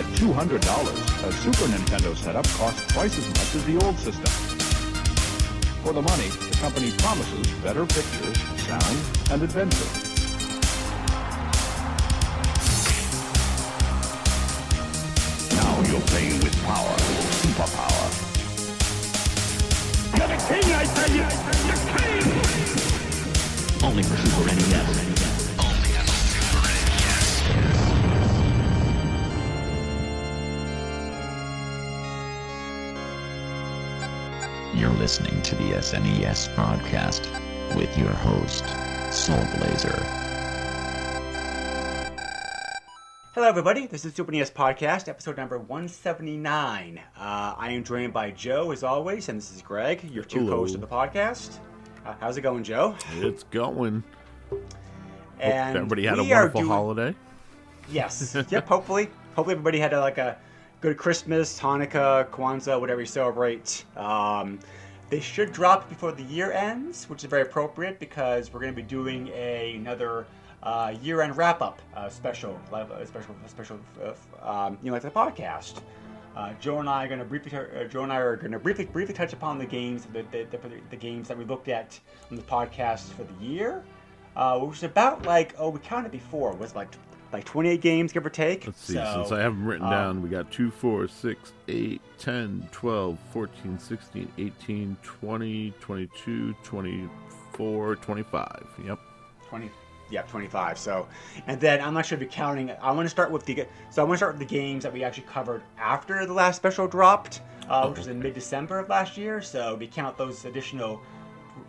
At $200, a Super Nintendo setup costs twice as much as the old system. For the money, the company promises better pictures, sound, and adventure. Now you're playing with power, superpower. You're the king, I tell you! The king! Only for Super NES. Only on Super NES. You're listening to the SNES broadcast with your host, Soul Blazer. Hello, everybody. This is Super NES Podcast, episode number 179. I am joined by Joe, as always, and this is Greg, your two hosts of the podcast. How's it going, Joe? It's going. And hope everybody had a wonderful holiday. Yes. Yep. Hopefully everybody had a good Christmas, Hanukkah, Kwanzaa, whatever you celebrate. They should drop before the year ends, which is very appropriate because we're going to be doing another year-end wrap-up special, like the podcast. Joe and I are going to briefly touch upon the games, the games that we looked at on the podcast for the year, which is about we counted before. It was like 28 games, give or take. Let's see, since I have them written down, we got 2, 4, 6, 8, 10, 12, 14, 16, 18, 20, 22, 24, 25. Yep. 25. So, and then I'm not sure if you're counting. I want to start with the games that we actually covered after the last special dropped, which was in mid-December of last year. So we count those additional.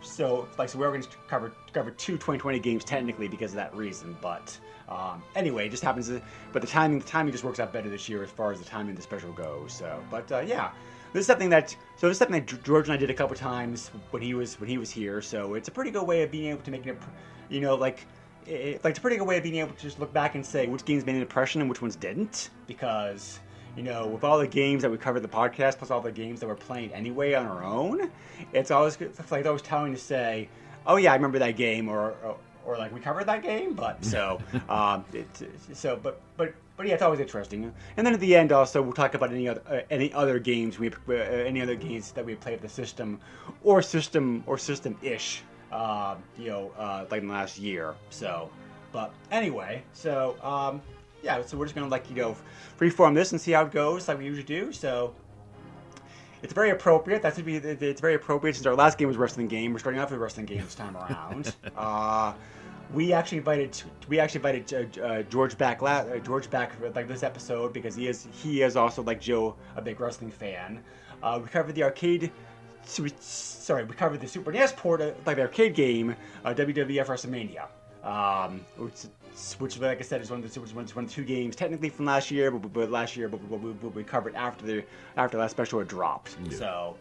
So we're going to cover 2 2020 games technically because of that reason. But anyway, it just happens. But the timing just works out better this year as far as the timing of the special goes. So, but yeah. This is something that George and I did a couple times when he was here. So it's a pretty good way of being able to make it, it's a pretty good way of being able to just look back and say which games made an impression and which ones didn't. Because, with all the games that we covered in the podcast, plus all the games that we're playing anyway on our own, it's always telling to say, oh yeah, I remember that game, or we covered that game, but so, but yeah, it's always interesting. And then at the end, also, we'll talk about any other games that we played with the system, or system-ish. Like in the last year. So, but anyway, so yeah, so we're just gonna freeform this and see how it goes, like we usually do. So it's very appropriate. It's very appropriate since our last game was wrestling game. We're starting off with a wrestling game this time around. We actually invited George back like this episode because he is also like Joe a big wrestling fan. We covered the arcade. We covered the Super NES port, the arcade game, WWF WrestleMania, which, like I said, is one of the 2 games technically from last year, but we covered after the last special had dropped. Yeah. So,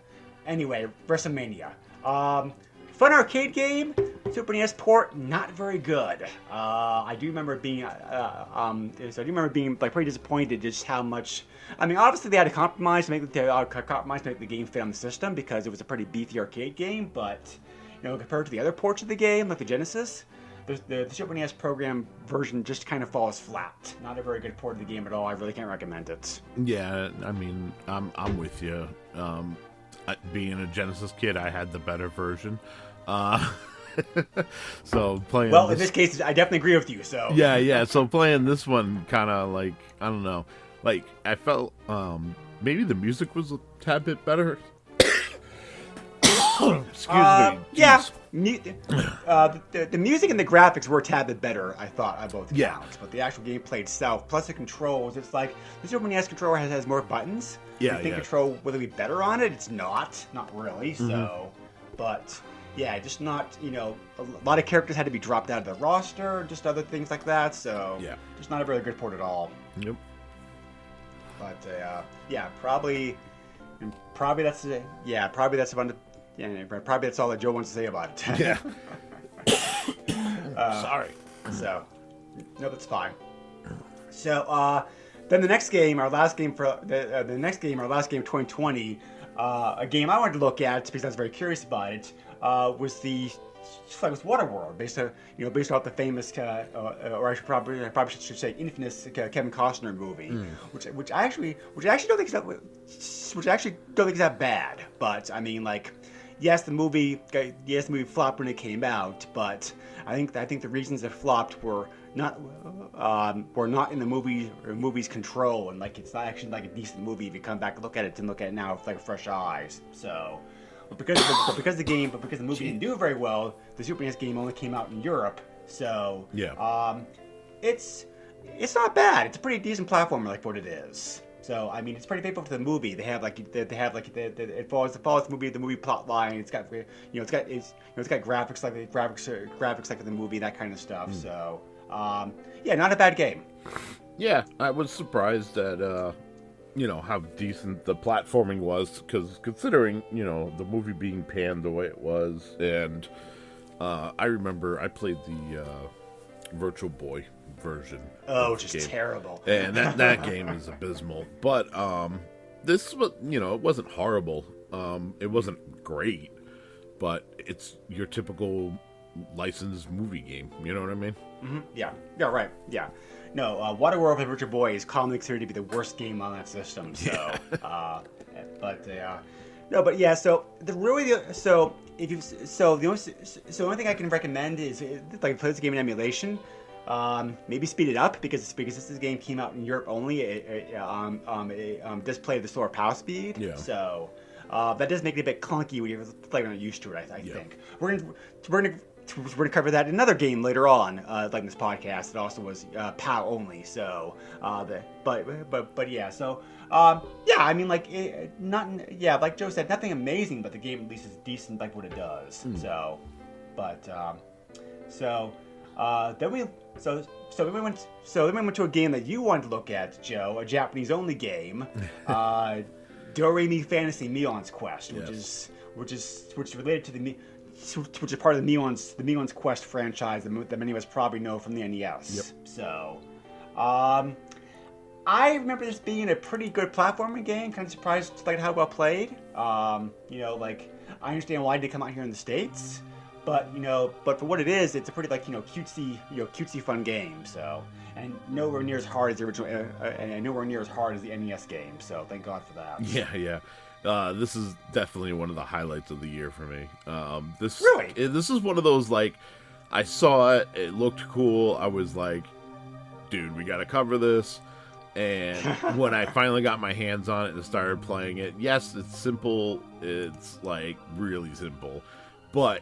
anyway, WrestleMania, fun arcade game. Super NES port, not very good. I do remember being pretty disappointed just how much. I mean, obviously they had to compromise to make the game fit on the system because it was a pretty beefy arcade game. But compared to the other ports of the game, like the Genesis, the Super NES program version just kind of falls flat. Not a very good port of the game at all. I really can't recommend it. Yeah, I mean, I'm with you. Being a Genesis kid, I had the better version. So playing. Well, in this case, I definitely agree with you. So yeah. So playing this one, kind of I don't know. I felt maybe the music was a tad bit better. Excuse me. Yeah. The music and the graphics were a tad bit better, I thought, on both counts. But the actual gameplay itself, plus the controls, it's like the Super NES controller has more buttons. Yeah, I think control will be better on it. It's not really. Mm-hmm. So, but yeah, just not. A lot of characters had to be dropped out of the roster, just other things like that. So yeah, just not a really good port at all. Yep. But yeah, probably that's about it. Yeah, probably that's all that Joe wants to say about it. Yeah. Sorry. So, no, that's fine. So, then the next game, our last game for the next game, our last game of 2020, a game I wanted to look at because I was very curious about it, was the was Waterworld, based off the famous, or I should say, infamous Kevin Costner movie, which I actually don't think is that bad. But I mean, like, yes, the movie flopped when it came out, but I think the reasons it flopped were not in the movie's control, and like it's not actually like a decent movie if you come back and look at it now with like fresh eyes. So. But because the movie didn't do very well, the Super NES game only came out in Europe. So it's not bad. It's a pretty decent platformer, like what it is. So I mean, it's pretty faithful to the movie. It follows the movie plot line. It's got graphics like the movie, that kind of stuff. So not a bad game. Yeah, I was surprised at how decent the platforming was, because considering, the movie being panned the way it was, and I remember I played the Virtual Boy version. Oh, which is terrible. And that game is abysmal. But this was, it wasn't horrible. It wasn't great, but it's your typical licensed movie game. You know what I mean? Mm-hmm. Yeah, right. Yeah. No, Waterworld with Virtual Boy is commonly considered to be the worst game on that system. So, the only thing I can recommend is like play this game in emulation. Maybe speed it up because this game came out in Europe only. It does play the slower PAL speed. Yeah. So that does make it a bit clunky when you're like not used to it. I think we're gonna cover that in another game later on, like in this podcast. It also was PAL only. So, yeah. So, I mean, like like Joe said, nothing amazing, but the game at least is decent, like what it does. So, then we went to a game that you wanted to look at, Joe, a Japanese only game, Do-Re-Mi Fantasy Mion's Quest, which is related to which is part of the Mion's Quest franchise that many of us probably know from the NES. Yep. So, I remember this being a pretty good platforming game. Kind of surprised like how well played. Like I understand why it did come out here in the States, but for what it is, it's a pretty cutesy fun game. So, and nowhere near as hard as the original, and nowhere near as hard as the NES game. So thank God for that. Yeah. This is definitely one of the highlights of the year for me. This is one of those, like, I saw it looked cool. I was like, dude, we got to cover this. And when I finally got my hands on it and started playing it, yes, it's simple. It's like really simple, but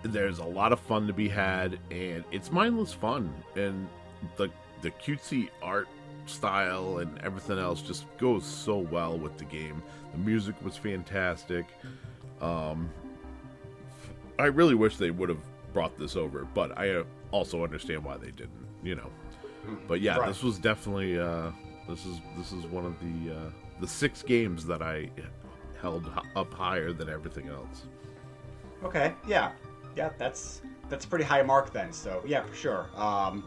there's a lot of fun to be had, and it's mindless fun. And the cutesy art style and everything else just goes so well with the game. The music was fantastic. I really wish they would have brought this over, but I also understand why they didn't, But yeah, right. This was definitely this is one of the 6 games that I held up higher than everything else. Okay, yeah, that's a pretty high mark then. So yeah, for sure. I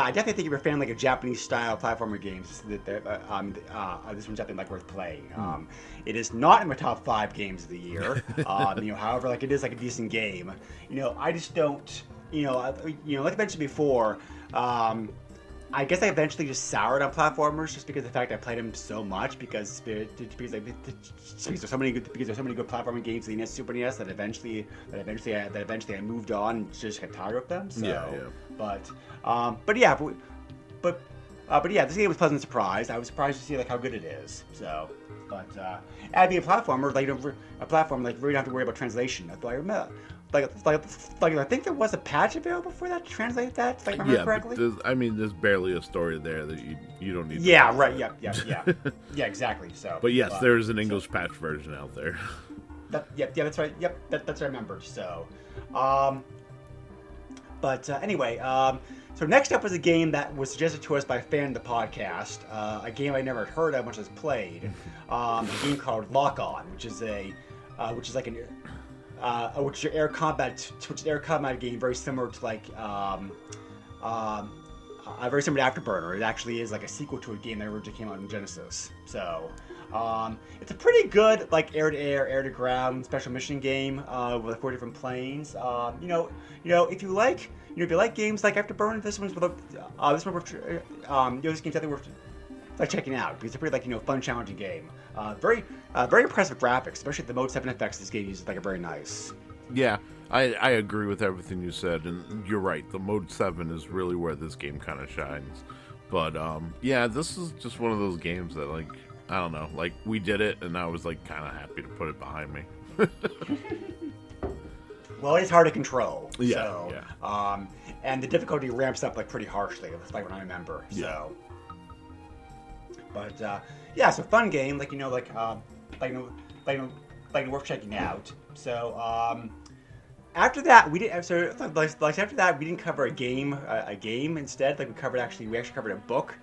definitely think if you're a fan like a Japanese style platformer games, this one's definitely like worth playing. It is not in my top 5 games of the year. However, like it is like a decent game. I just don't. Like I mentioned before. I guess I eventually just soured on platformers just because of the fact I played them so much because there's so many good platforming games in the NES, Super NES that eventually I moved on and just got tired of them. So, yeah. But this game was a pleasant surprise. I was surprised to see like how good it is. So, and being a platformer, a platform like really don't have to worry about translation. That's why I remember. Like I think there was a patch available for that to translate that, if I remember correctly. There's barely a story there that you don't need. Yeah, right. Yeah, exactly. So, but yes, there's an English patch version out there. That's right. Yep, that's what I remembered. So, anyway, so next up was a game that was suggested to us by a fan of the podcast, a game I never heard of, much as played, a game called Lock On, which is your air combat game, very similar to like very similar to Afterburner. It actually is like a sequel to a game that originally came out in Genesis. So it's a pretty good like air-to-air, air-to-ground special mission game with like 4 different planes. If you like games like Afterburner, this game's definitely worth checking out because it's a pretty fun, challenging game. Very impressive graphics, especially the Mode 7 effects this game uses. Like, are very nice. Yeah, I agree with everything you said, and you're right. The Mode 7 is really where this game kind of shines. But yeah, this is just one of those games that I don't know, we did it, and I was kind of happy to put it behind me. Well, it's hard to control. Yeah, so, yeah. And the difficulty ramps up pretty harshly. That's when I remember. Yeah. So. But yeah, it's a fun game. Worth checking out. So after that, we didn't. So after that, we didn't cover a game. Instead, we actually covered a book.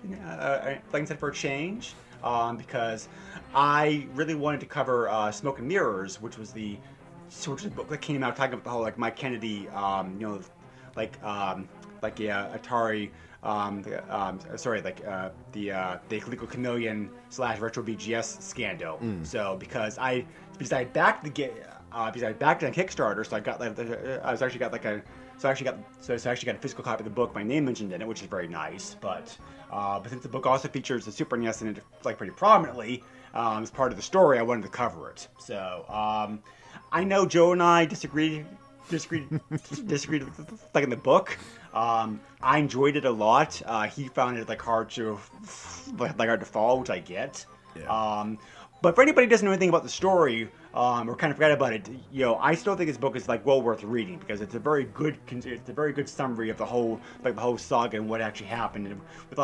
Instead for a change, because I really wanted to cover Smoke and Mirrors, which was the book that came out talking about the whole Mike Kennedy, Atari. The Illegal Chameleon / Retro VGS scandal. So because I backed the game, because I backed it on Kickstarter, so I got I actually got a physical copy of the book. My name mentioned in it, which is very nice. But since the book also features the Super NES in it pretty prominently as part of the story, I wanted to cover it. So I know Joe and I disagreed in the book. I enjoyed it a lot. He found it hard to follow, which I get. Yeah. But for anybody who doesn't know anything about the story or kind of forgot about it, I still think this book is well worth reading because it's a very good summary of the whole saga and what actually happened, and with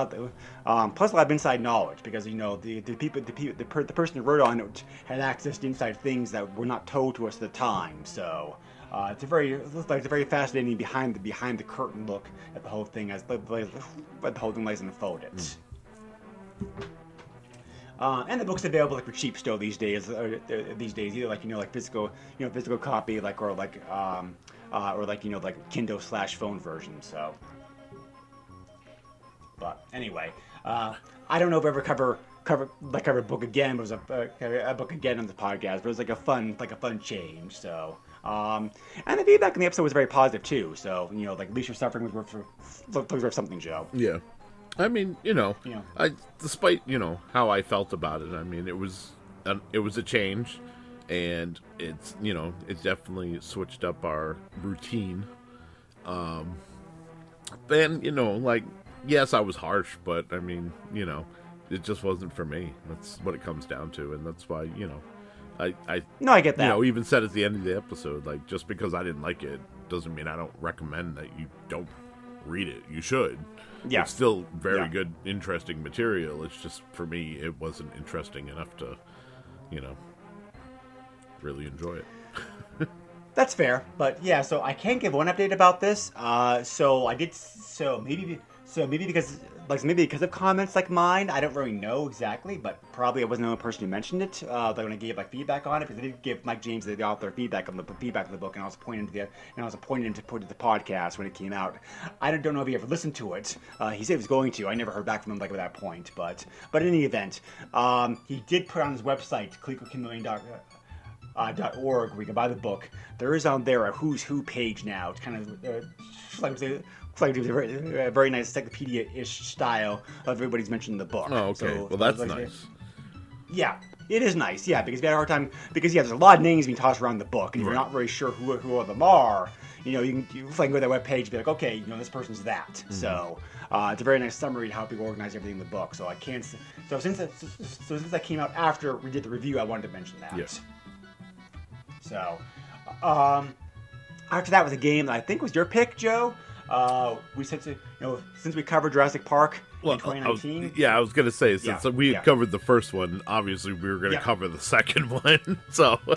plus a lot of inside knowledge because the person who wrote on it had access to inside things that were not told to us at the time. So. It's a very fascinating behind the curtain look at the whole thing as the whole thing lays unfolded. And the book's available for cheap still these days. Either physical copy or Kindle / phone version. So, but anyway, I don't know if I ever cover a book again. It was a book again on the podcast, but it was a fun change. So. And the feedback in the episode was very positive too. So at least your suffering was worth something, Joe. Yeah, I mean, despite how I felt about it, I mean, it was a change, and it's it definitely switched up our routine. And yes, I was harsh, but I mean, it just wasn't for me. That's what it comes down to, and that's why I get that. Even said at the end of the episode, just because I didn't like it doesn't mean I don't recommend that you don't read it. You should. Yeah. It's still very good, interesting material. It's just, for me, it wasn't interesting enough to, really enjoy it. That's fair. But yeah, so I can give one update about this. Maybe because of comments like mine, I don't really know exactly, but probably I wasn't the only person who mentioned it. When I gave feedback on it, because I did give Mike James, the author, feedback on the book, and I was pointing him to put it to the podcast when it came out. I don't know if he ever listened to it. He said he was going to. I never heard back from him at that point. But in any event, he did put on his website, ClecoChameleon.org, where you can buy the book. There is on there a who's who page now. It's kind of a very nice encyclopedia-ish style of everybody's mentioned in the book. Oh, okay. So, well, that's nice. Yeah, it is nice. Yeah, because we had a hard time. Because there's a lot of names being tossed around in the book, and if you're not very sure who all of them are, you can go to that web page and be like, okay, this person's that. Mm-hmm. So it's a very nice summary of how people organize everything in the book. So I can't. So since that came out after we did the review, I wanted to mention that. Yes. So after that was a game that I think was your pick, Joe. We said since we covered Jurassic Park in 2019. I was gonna say since we had covered the first one, obviously we were gonna cover the second one. So So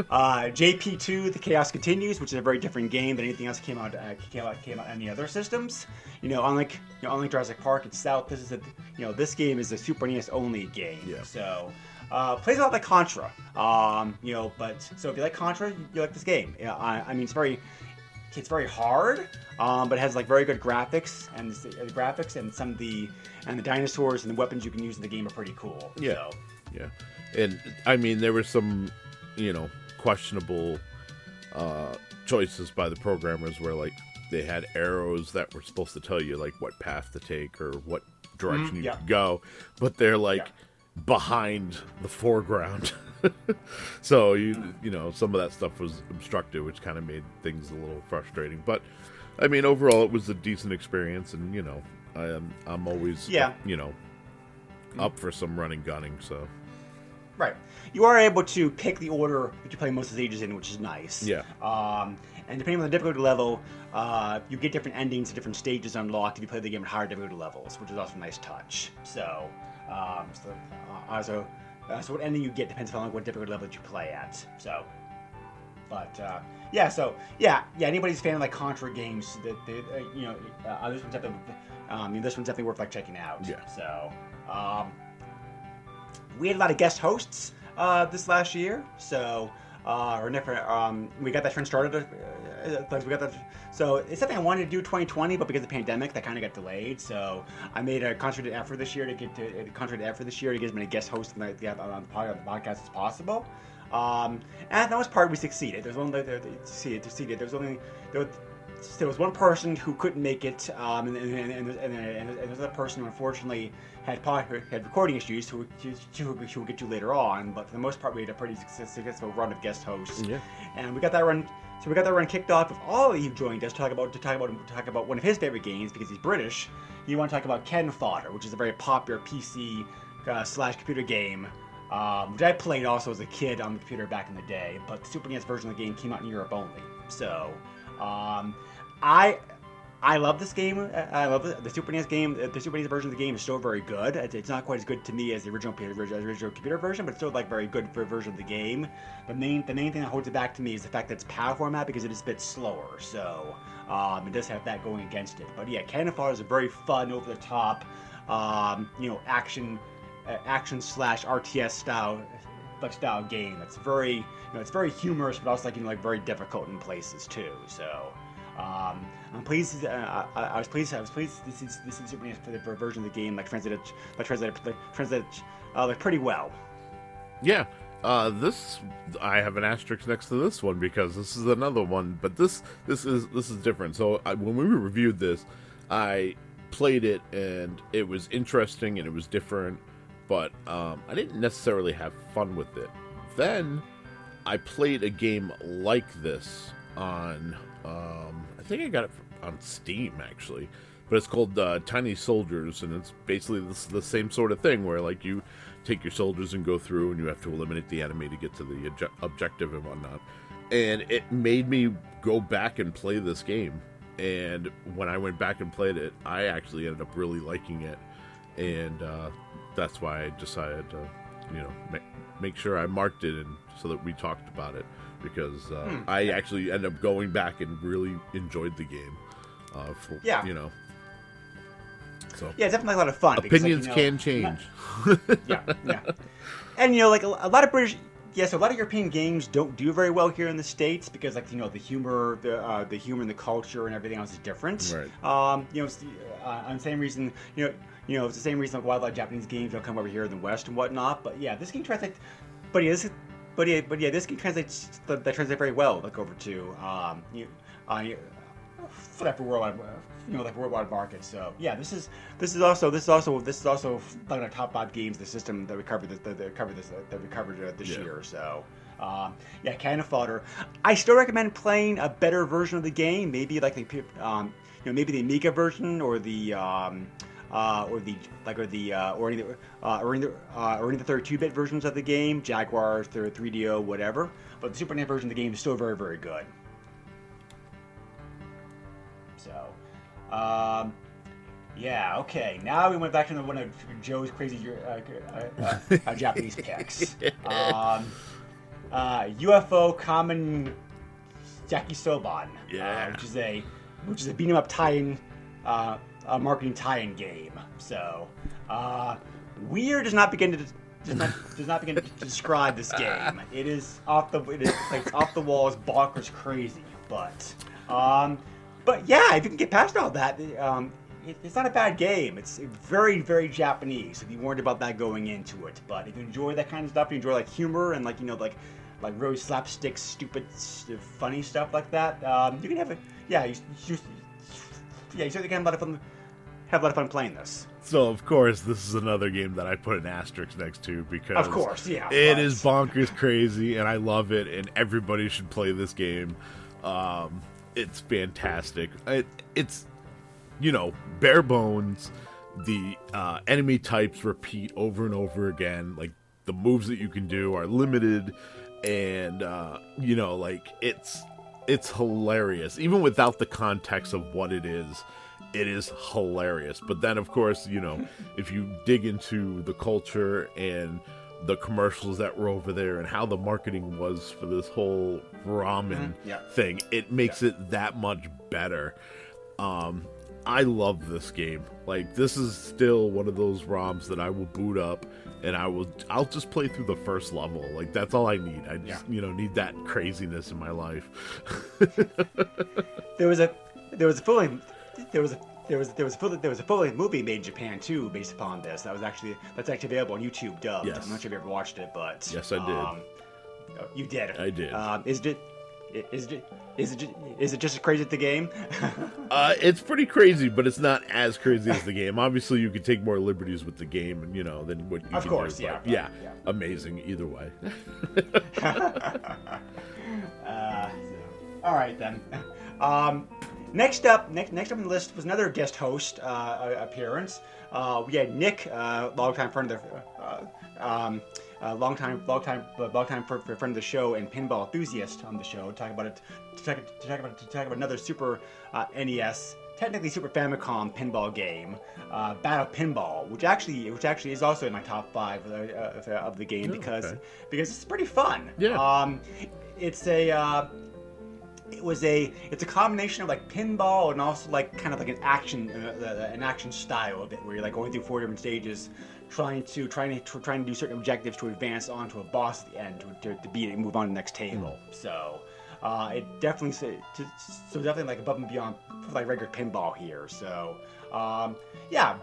JP2: The Chaos Continues, which is a very different game than anything else that came out on any other systems. Unlike Jurassic Park itself, this game is a Super NES only game. Yeah. So. Plays a lot like Contra, but so if you like Contra, you like this game. I mean, it's very it's very hard, but it has like very good graphics and some of the dinosaurs and the weapons you can use in the game are pretty cool. Yeah, So. yeah, and I mean there were some, questionable choices by the programmers where like they had arrows that were supposed to tell you like what path to take or what direction you could go, but they're like behind the foreground. So some of that stuff was obstructive, which kind of made things a little frustrating. But I mean, overall, it was a decent experience, and I'm always up for some running gunning. So Right. You are able to pick the order that you play most of the stages in, which is nice. Yeah. And depending on the difficulty level, you get different endings to different stages unlocked if you play the game at higher difficulty levels, which is also a nice touch. So, so what ending you get depends on what difficulty level that you play at. So, but anybody's fan of like Contra games, this one's definitely worth like checking out. Yeah. So, we had a lot of guest hosts this last year, so we got that trend started. So it's something I wanted to do 2020, but because of the pandemic, that kind of got delayed. So I made a concentrated effort this year to get as many guest hosts on the podcast as possible. And that was part we succeeded. There was one person who couldn't make it, and there's another person who unfortunately had recording issues, who we'll get to later on. But for the most part, we had a pretty successful run of guest hosts. Yeah. And we got that run. So we got that run kicked off with all of you joined us to talk about one of his favorite games because he's British. You want to talk about Cannon Fodder, which is a very popular PC / computer game. Which I played also as a kid on the computer back in the day, but the Super NES version of the game came out in Europe only. So, I love this game. I love the Super NES game. The Super NES version of the game is still very good. It's not quite as good to me as the original computer version, but it's still like very good for a version of the game. The main thing that holds it back to me is the fact that it's PAL format because it is a bit slower. So it does have that going against it. But yeah, Cannon Fodder is a very fun, over the top, action / RTS style game. It's very it's very humorous, but also like very difficult in places too. So. I'm pleased. I was pleased. This is Super NES for the version of the game translated pretty well. Yeah. This I have an asterisk next to this one because this is another one, but this is different. So when we reviewed this, I played it and it was interesting and it was different, but I didn't necessarily have fun with it. Then I played a game like this on. I think I got it on Steam actually, but it's called Tiny Soldiers, and it's basically the same sort of thing where like you take your soldiers and go through, and you have to eliminate the enemy to get to the objective and whatnot. And it made me go back and play this game. And when I went back and played it, I actually ended up really liking it, and that's why I decided to, make sure I marked it and so that we talked about it. Because I actually ended up going back and really enjoyed the game. So yeah, it's definitely a lot of fun. Opinions can change. Yeah. And like a lot of British, so a lot of European games don't do very well here in the States because the humor, the humor and the culture and everything else is different. Right. On the same reason, it's the same reason why a lot of Japanese games don't come over here in the West and whatnot. But yeah, this game translates. This game translates very well, like over to for worldwide markets. So yeah, this is also like our top 5 games of the system that we covered this year. So Cannon Fodder. I still recommend playing a better version of the game, maybe like maybe the Amiga version or the 32-bit versions of the game, Jaguar, 3DO, whatever. But the Super NES version of the game is still very, very good. So, okay. Now we went back to one of Joe's crazy Japanese picks. UFO Common Yakisoban, which is a beat 'em up tie-in. A marketing tie-in game. So, weird does not begin to describe this game. It's off the walls, bonkers crazy. But But yeah, if you can get past all that, it's not a bad game. It's very, very Japanese. If you worried about that going into it, but if you enjoy that kind of stuff, you enjoy like humor and like like really slapstick, stupid, funny stuff like that, you can have a you certainly can have a lot of fun playing this. So, of course, this is another game that I put an asterisk next to because of course, yeah, it is bonkers crazy, and I love it, and everybody should play this game. It's fantastic. It's bare bones. The enemy types repeat over and over again. Like, the moves that you can do are limited, and it's hilarious. Even without the context of what it is hilarious. But then, of course, if you dig into the culture and the commercials that were over there and how the marketing was for this whole ramen thing, it makes it that much better. I love this game. Like, this is still one of those ROMs that I will boot up and I'll just play through the first level. Like, that's all I need. I just need that craziness in my life. There was a full movie made in Japan too, based upon this. That's actually available on YouTube dubbed. Yes. I'm not sure if you ever watched it, but yes, I did. You did. I did. Is it just as crazy as the game? It's pretty crazy, but it's not as crazy as the game. Obviously, you can take more liberties with the game, than what you of can course, do. Yeah, yeah, amazing either way. All right then. Next up on the list was another guest host appearance. We had Nick, longtime friend of longtime friend of the show and pinball enthusiast on the show. Talk about another Super NES, technically Super Famicom pinball game, Battle Pinball, which actually is also in my top 5 of the game because it's pretty fun. Yeah. It's a combination of like pinball and also like kind of like an action style of it, where you're like going through 4 different stages, trying to do certain objectives to advance onto a boss at the end to beat it and move on to the next table. So it definitely like above and beyond like regular pinball here. So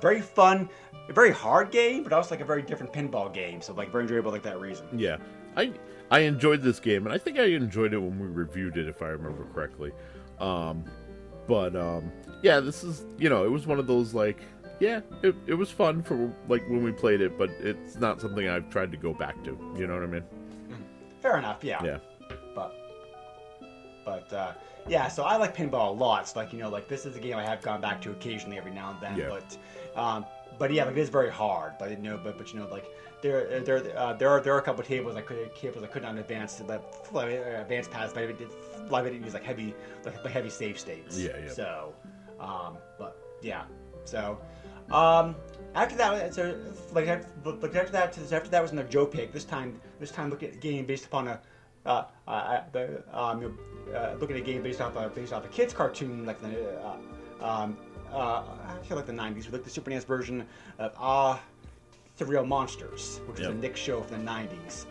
very fun, a very hard game, but also like a very different pinball game. So like very enjoyable like that reason. Yeah, I enjoyed this game, and I think I enjoyed it when we reviewed it, if I remember correctly. This is, it was one of those, like, it was fun for, like, when we played it, but it's not something I've tried to go back to, you know what I mean? Fair enough, yeah. Yeah. So I like pinball a lot. So, like, this is a game I have gone back to occasionally every now and then, Yeah. But yeah, like, it is very hard. But like there are a couple of tables I could not advance past, but a lot of it use like heavy save states. Yeah. So, after that was another Joe pick. This time looking at a game based upon looking at a game based off a kids cartoon like I feel like the 90s. We looked at the Super NES version of Surreal Monsters, which was a Nick show from the 90s.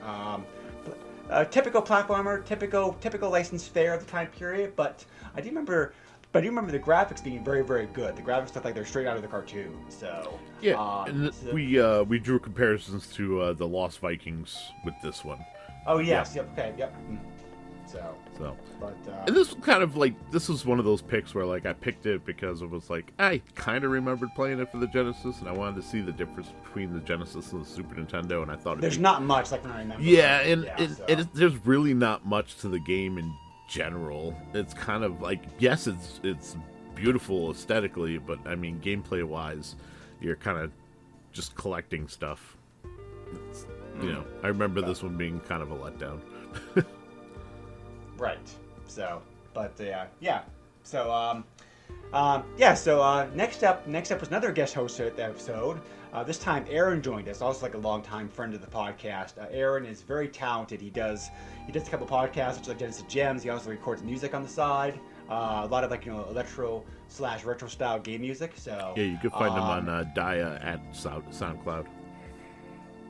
Typical platformer, typical licensed fare of the time period, but I do remember the graphics being very, very good. The graphics look like they're straight out of the cartoon. So we drew comparisons to the Lost Vikings with this one. Oh yes, yep, okay, yep. And this kind of like, this was one of those picks where like I picked it because it was like I kind of remembered playing it for the Genesis, and I wanted to see the difference between the Genesis and the Super Nintendo, and I thought there's not much like when I remember. There's really not much to the game in general. It's kind of like, yes, it's beautiful aesthetically, but I mean gameplay wise, you're kind of just collecting stuff. I remember this one being kind of a letdown. Right. So, but So, next up was another guest host at the episode. This time, Aaron joined us, also like a longtime friend of the podcast. Aaron is very talented. He does a couple podcasts, which is like Genesis Gems. He also records music on the side. A lot of electro/retro style game music. So yeah, you can find him on Dia at SoundCloud.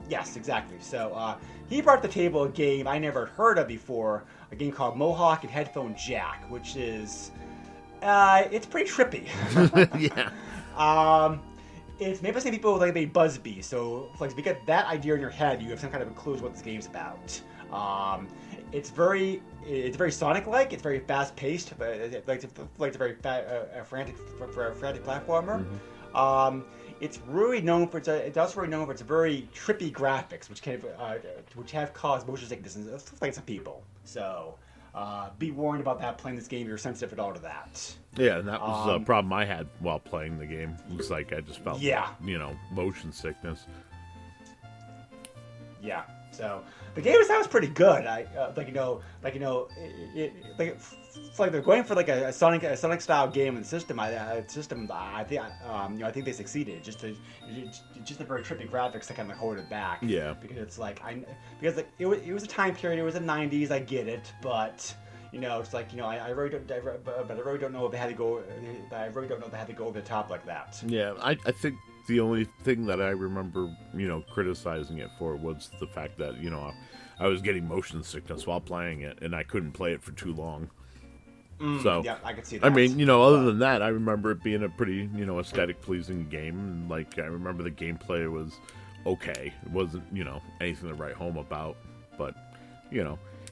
Yes, exactly. So he brought to the table a game I never heard of before, a game called Mohawk and Headphone Jack, which is It's pretty trippy. Yeah. It's made by some people like a Buzzbee, so like if you get that idea in your head, you have some kind of a clue what this game's about. It's very Sonic-like. It's very fast-paced, but it's a very frantic platformer. Mm-hmm. It's really known for it's also really known for its very trippy graphics, which have caused motion sickness in some people. So. Be warned about that playing this game. You're sensitive at all to that. Yeah, and that was a problem I had while playing the game. It was like I just felt, motion sickness. Yeah. So the game sounds pretty good. It's like they're going for like a Sonic style game in the system. I think they succeeded. Just the very trippy graphics that kind of hold it back. Yeah. Because it's like it was a time period. It was the '90s. I get it, but. It's like I really don't know if they had to go. I really don't know if they had to go over the top like that. Yeah, I think the only thing that I remember, criticizing it for was the fact that I was getting motion sickness while playing it, and I couldn't play it for too long. So yeah, I could see that. I mean, other than that, I remember it being a pretty, aesthetic pleasing game. And, like, I remember the gameplay was okay. It wasn't, anything to write home about, but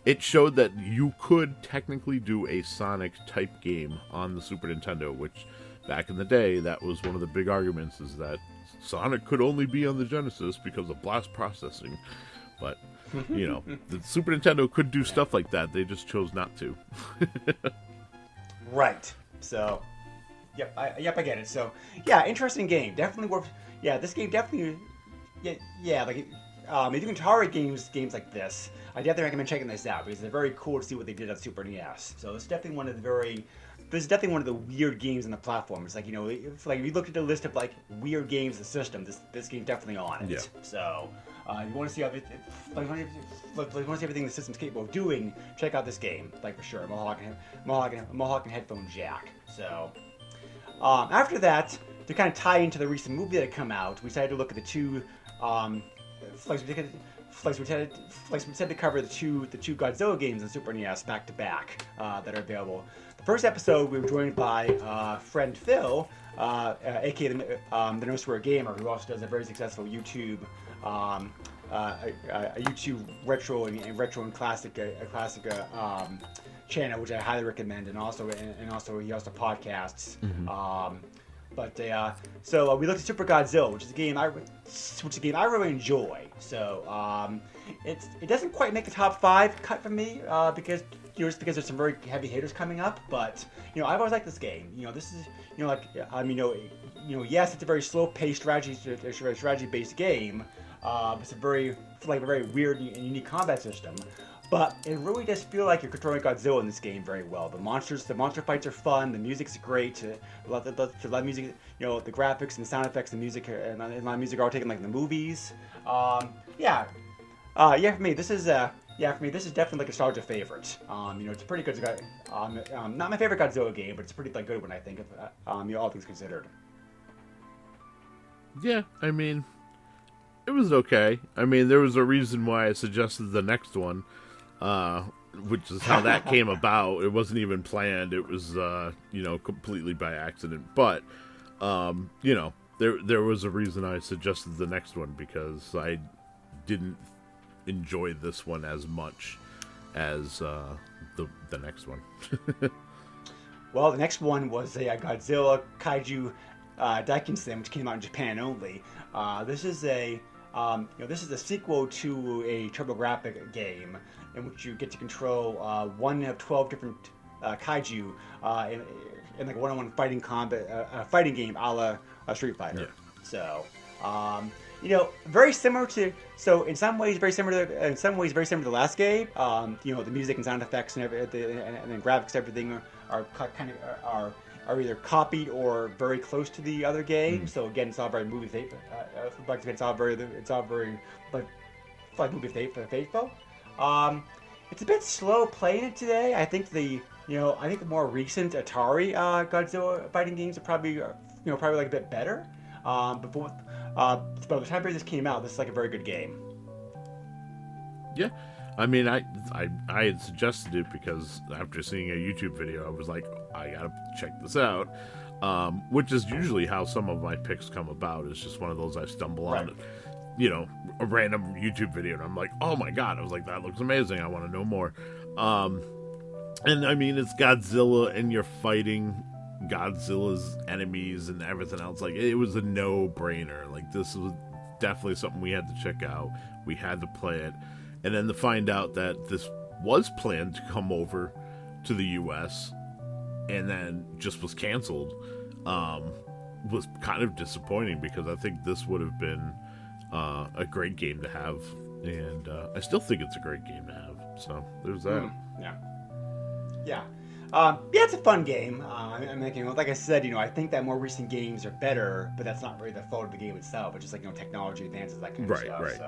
it showed that you could technically do a Sonic-type game on the Super Nintendo, which, back in the day, that was one of the big arguments, is that Sonic could only be on the Genesis because of blast processing. But, the Super Nintendo could do stuff like that. They just chose not to. Right. So, I get it. So, yeah, interesting game. Definitely worth... Yeah, this game definitely... Yeah, like... if you can tolerate games like this, I definitely recommend checking this out because it's very cool to see what they did on Super NES. So it's definitely one of the weird games in the platform. It's like if you looked at the list of like weird games in the system, this game's definitely on it. Yeah. So you want to see everything the system's capable of doing, check out this game, like for sure. Mohawk and headphone jack. So after that, to kind of tie into the recent movie that had come out, we decided to look at the two. We said to cover the two Godzilla games on Super NES back to back that are available. The first episode we were joined by friend Phil, aka the No Swear Gamer, who also does a very successful YouTube, a YouTube retro and classic channel, which I highly recommend, and also he also podcasts. Mm-hmm. So we looked at Super Godzilla, which is a game I really enjoy. So it doesn't quite make the top 5 cut for me because there's some very heavy hitters coming up. But I've always liked this game. This is yes, it's a very slow-paced strategy-based game. It's a very weird and unique combat system. But it really does feel like you're controlling Godzilla in this game very well. The monster fights are fun. The music's great. The music, the graphics and the sound effects, the music and the music are all taken like in the movies. For me, this is definitely like a nostalgia favorite. It's a pretty good. Not my favorite Godzilla game, but it's a pretty good one, I think. All things considered. Yeah, I mean, it was okay. I mean, there was a reason why I suggested the next one. Which is how that came about. It wasn't even planned. It was, completely by accident. But, there was a reason I suggested the next one because I didn't enjoy this one as much as the next one. Well, the next one was a Godzilla Kaiju Daikin-sen, which came out in Japan only. This is a sequel to a TurboGrafx game in which you get to control one of 12 different kaiju in like a one-on-one fighting game a la Street Fighter. Yeah. So, very similar to. So in some ways, very similar to the last game. The music and sound effects and everything, and then graphics, everything are either copied or very close to the other game. So again, it's all very movie faithful. It's all very movie faithful. It's a bit slow playing it today. I think the more recent Atari Godzilla fighting games are probably like a bit better. But by the time this came out, this is like a very good game. Yeah, I mean, I had suggested it because after seeing a YouTube video, I was like, I gotta check this out. Which is usually how some of my picks come about. It's just one of those I stumble on, a random YouTube video, and I'm like, oh my god! I was like, that looks amazing. I want to know more. And I mean, it's Godzilla, and you're fighting Godzilla's enemies and everything else. Like, it was a no-brainer. Like, this was definitely something we had to check out. We had to play it, and then to find out that this was planned to come over to the U.S. and then just was canceled, was kind of disappointing, because I think this would have been a great game to have, and I still think it's a great game to have. So there's that. Yeah, it's a fun game. I'm thinking, like I said, I think that more recent games are better, but that's not really the fault of the game itself. It's just like technology advances, that kind of stuff. Right.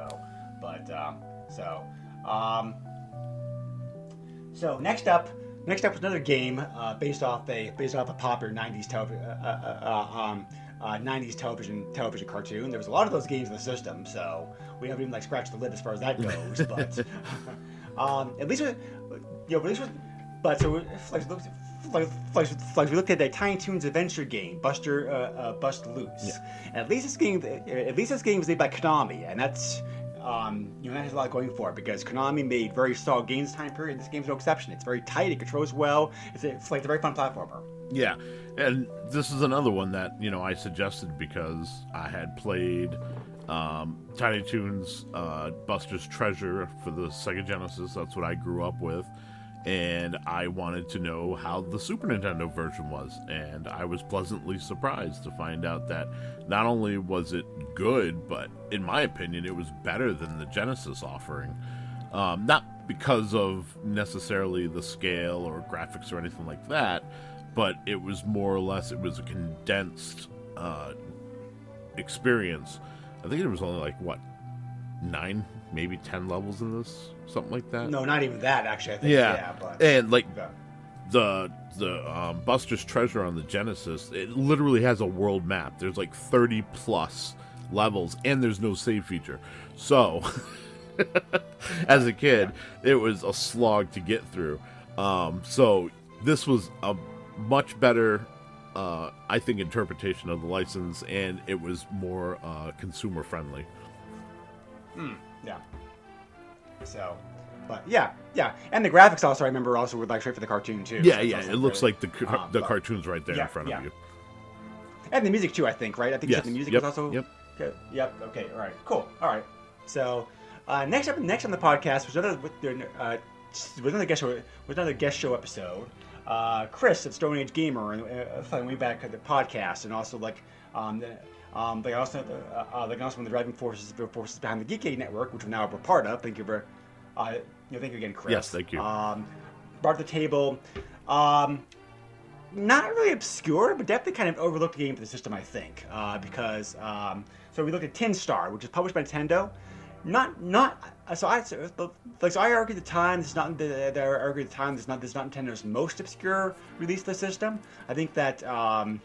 So next up was another game based off a popular '90s television cartoon. There was a lot of those games in the system, so we haven't even scratched the lid as far as that goes. But we looked at the Tiny Toons adventure game, Bust Loose. Yeah. And at least this game was made by Konami, and that's that has a lot going for it, because Konami made very solid games this time period. This game's no exception. It's very tight. It controls well. It's a very fun platformer. Yeah, and this is another one that I suggested because I had played Tiny Toons Buster's Treasure for the Sega Genesis. That's what I grew up with, and I wanted to know how the Super Nintendo version was, and I was pleasantly surprised to find out that not only was it good, but in my opinion it was better than the Genesis offering. Not because of necessarily the scale or graphics or anything like that, but it was more or less, it was a condensed experience. I think it was only 9, maybe 10 levels in this, something like that. No, not even that, actually. I think. Yeah, but and the Buster's Treasure on the Genesis, it literally has a world map. There's 30 plus levels, and there's no save feature. So, as a kid, it was a slog to get through. So this was a much better, I think, interpretation of the license, and it was more consumer friendly. Yeah. So, but yeah, and the graphics also, I remember, also were straight for the cartoon too. Yeah, so it looks like the cartoon's right there in front of you. And the music too, I think, right? I think the music is also. Yep. Yep. Okay. All right. Cool. All right. So, next on the podcast was another guest show episode. Chris at Stone Age Gamer, and way back at the podcast, and also they also one of the driving forces behind the Geek Aid Network, which we're now a part of. Thank you thank you again, Chris. Yes, thank you. Brought to the table. Not really obscure, but definitely kind of overlooked game for the system, I think, because so we looked at Tin Star, which is published by Nintendo. I argue at the time this is not Nintendo's most obscure release of the system. I think that the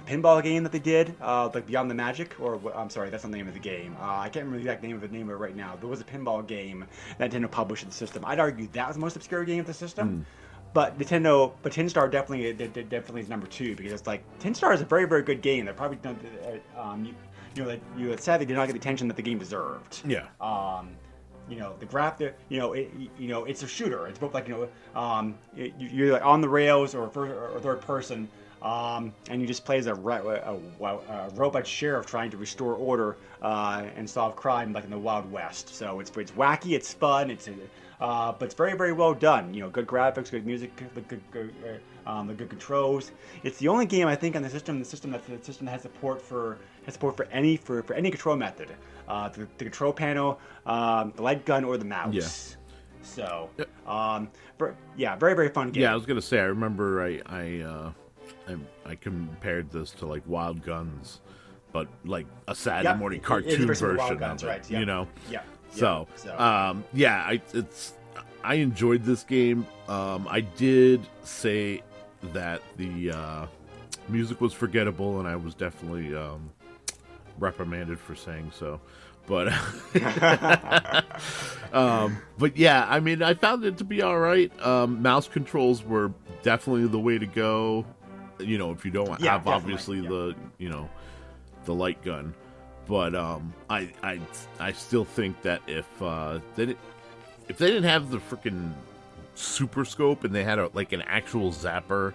pinball game that they did, Beyond the Magic, or I'm sorry, that's not the name of the game. I can't remember the exact name of it right now. There was a pinball game that Nintendo published in the system. I'd argue that was the most obscure game of the system. But Tin Star definitely is number 2, because Tin Star is a very, very good game. They're probably done. Sadly did not get the attention that the game deserved. Yeah. The graphic. It's a shooter. It's both you're on the rails or third person. And you just play as a robot sheriff trying to restore order and solve crime in the Wild West. So it's wacky, it's fun, but it's very, very well done. Good graphics, good music, good controls. It's the only game I think on the system that has support for any control method. The control panel, the light gun, or the mouse. Yeah. So, very, very fun game. Yeah, I was gonna say, I remember I compared this to Wild Guns, but a Saturday morning cartoon version Guns, of it. Right. Yep. So, I enjoyed this game. I did say that the music was forgettable, and I was definitely reprimanded for saying so. But but yeah, I mean, I found it to be all right. Mouse controls were definitely the way to go. You know, if you don't have obviously the the light gun. But I still think that if they didn't have the freaking super scope and they had like an actual zapper,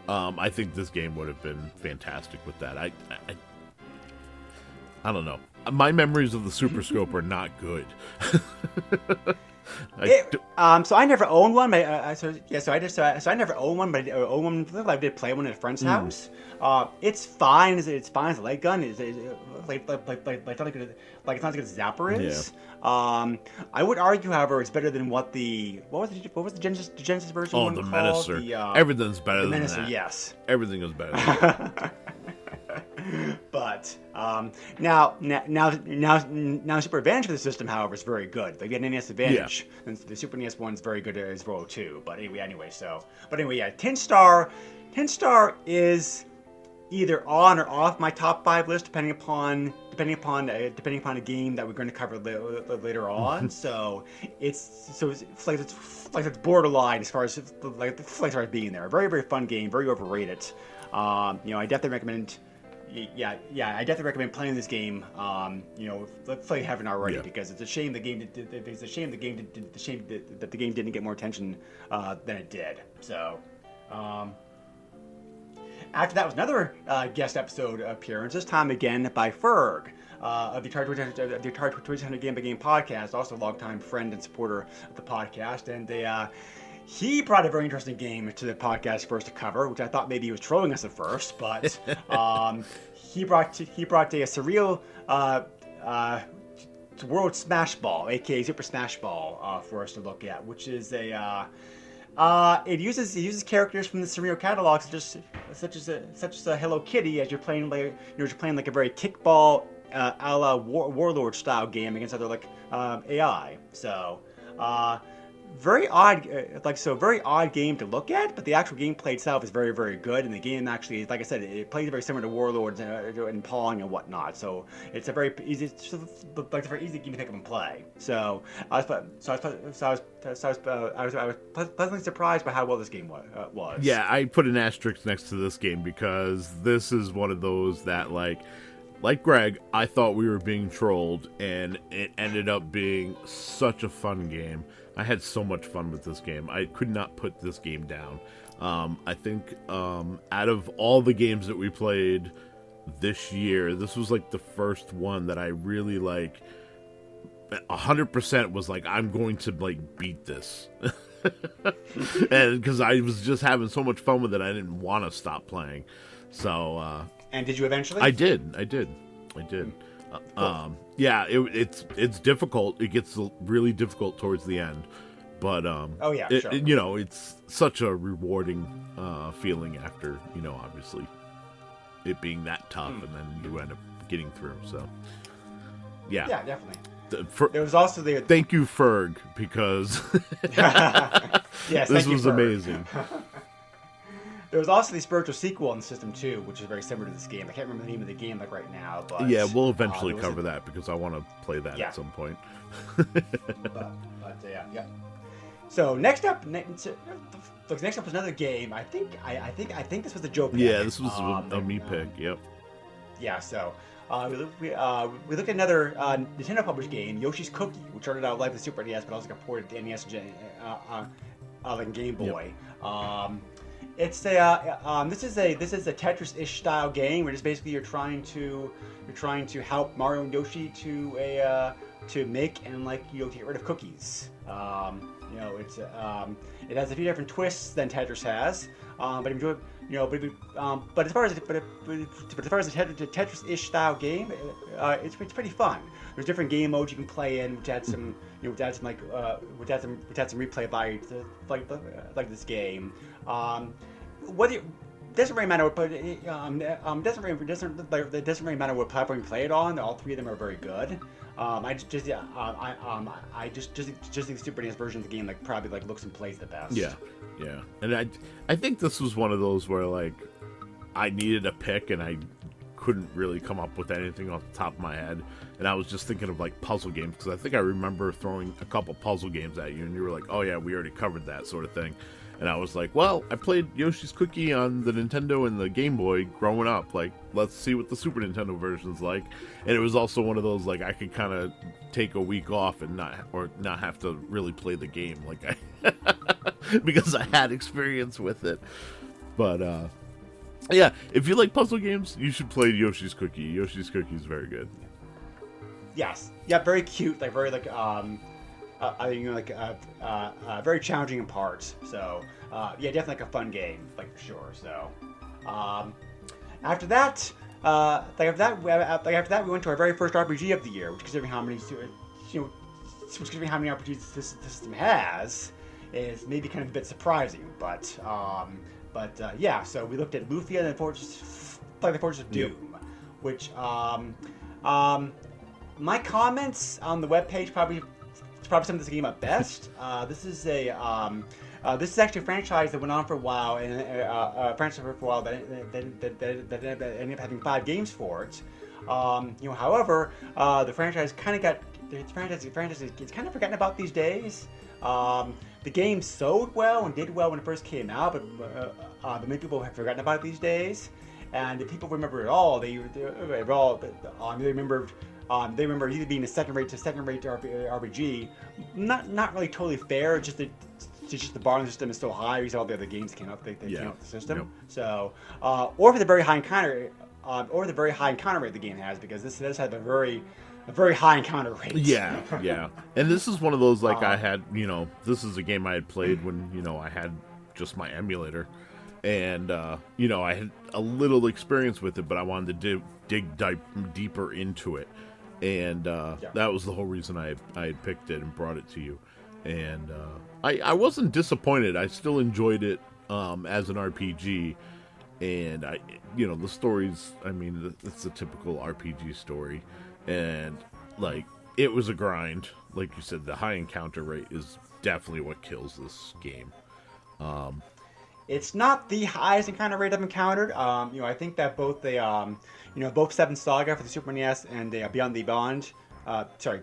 I think this game would have been fantastic with that. I don't know. My memories of the super scope are not good. So I never owned one, but I never owned one, but I owned one. I did play one at a friend's house. It's fine. It's fine as a light gun. It's not as good as Zapper is. Yeah. I would argue, however, it's better than what was the Genesis version? Oh, the Menacer. Everything's better than Menacer, that. yes. Everything is better than that. But now Super Advantage for the system, however, is very good. They get an NES Advantage, and the Super NES one's very good as well too. But anyway, yeah, 10 star is either on or off my top 5 list, depending upon a game that we're going to cover later on. So it's borderline as far as being there. A very, very fun game, very overrated. I definitely recommend. I definitely recommend playing this game. Let's play Heaven already because it's a shame the game that the game didn't get more attention than it did. So, after that was another guest episode appearance. This time again by Ferg of the Atari 2600 Game by Game podcast, also a longtime friend and supporter of the podcast, and he brought a very interesting game to the podcast for us to cover, which I thought maybe he was trolling us at first, but he brought a surreal World Smash Ball, aka Super Smash Ball, for us to look at, which is it uses characters from the surreal catalog, such as a Hello Kitty, as you're playing like a very kickball a la Warlord style game against other AI. So. Very odd game to look at, but the actual gameplay itself is very, very good, and the game actually, like I said, it plays very similar to Warlords and Pong and whatnot. So it's a very easy game to pick up and play. So I was pleasantly surprised by how well this game was. Yeah, I put an asterisk next to this game because this is one of those that like Greg, I thought we were being trolled, and it ended up being such a fun game. I had so much fun with this game. I could not put this game down. I think out of all the games that we played this year, this was like the first one that I really 100% was like, I'm going to beat this. And because I was just having so much fun with it, I didn't want to stop playing. So and did you eventually? I did. Cool. Yeah, it's difficult. It gets really difficult towards the end, but sure. It's such a rewarding feeling after obviously it being that tough, and then you end up getting through. So yeah, definitely. There was also the thank you Ferg because yes, this was amazing. There was also the spiritual sequel in the system too, which is very similar to this game. I can't remember the name of the game right now, but yeah, we'll eventually cover that because I want to play that at some point. Yeah. So next up was another game. I think this was the Joe pick. Yeah, this was a me pick. Yep. Yeah. So we looked at another Nintendo published game, Yoshi's Cookie, which started out like the Super NES, but also got ported to NES and Game Boy. Yep. It's this is a Tetris-ish style game where just basically you're trying to help Mario and Yoshi to make and to get rid of cookies. It has a few different twists than Tetris has, but as far as the Tetris-ish style game, it's pretty fun. There's different game modes you can play in, which add some replay value to like this game. Doesn't really matter what doesn't really matter what platform you play it on. All three of them are very good. I just think the Super NES version of the game probably looks and plays the best. Yeah, and I think this was one of those where I needed a pick and I couldn't really come up with anything off the top of my head, and I was just thinking of like puzzle games, because I think I remember throwing a couple puzzle games at you, and you were like, "Oh yeah, we already covered that," sort of thing. And I was like, well, I played Yoshi's Cookie on the Nintendo and the Game Boy growing up. Like, let's see what the Super Nintendo version's like. And it was also one of those, like, I could kind of take a week off and not have to really play the game, like because I had experience with it. But yeah, if you like puzzle games, you should play Yoshi's Cookie. Yoshi's Cookie is very good. Yes, yeah, very cute, like very like very challenging in parts. So yeah, definitely like a fun game, like for sure. So after that, we went to our very first RPG of the year, which, considering how many RPGs this system has, is maybe kind of a bit surprising. But yeah, so we looked at Lufia and the Fortress of Doom, which my comments on the webpage probably sum this game up best. This is actually a franchise that went on for a while, and that ended up having 5 games for it. However, the franchise kind of gets kind of forgotten about these days. The game sold well and did well when it first came out, but many people have forgotten about it these days. And if people remember it all, they remember either being a second-rate RPG, not really totally fair. Just the bar on the system is so high because all the other games came out with the system. Yep. So, or for the very high encounter, rate the game has, because this does have a very high encounter rate. Yeah, yeah. And this is one of those, like, I had, this is a game I had played when, I had just my emulator. And, I had a little experience with it, but I wanted to dig deeper into it. And that was the whole reason I had picked it and brought it to you. And I wasn't disappointed. I still enjoyed it as an RPG. And, the stories, I mean, it's a typical RPG story. And, like, it was a grind. Like you said, the high encounter rate is definitely what kills this game. It's not the highest encounter rate I've encountered. I think that both both Seven Saga for the Super NES and Beyond the Beyond for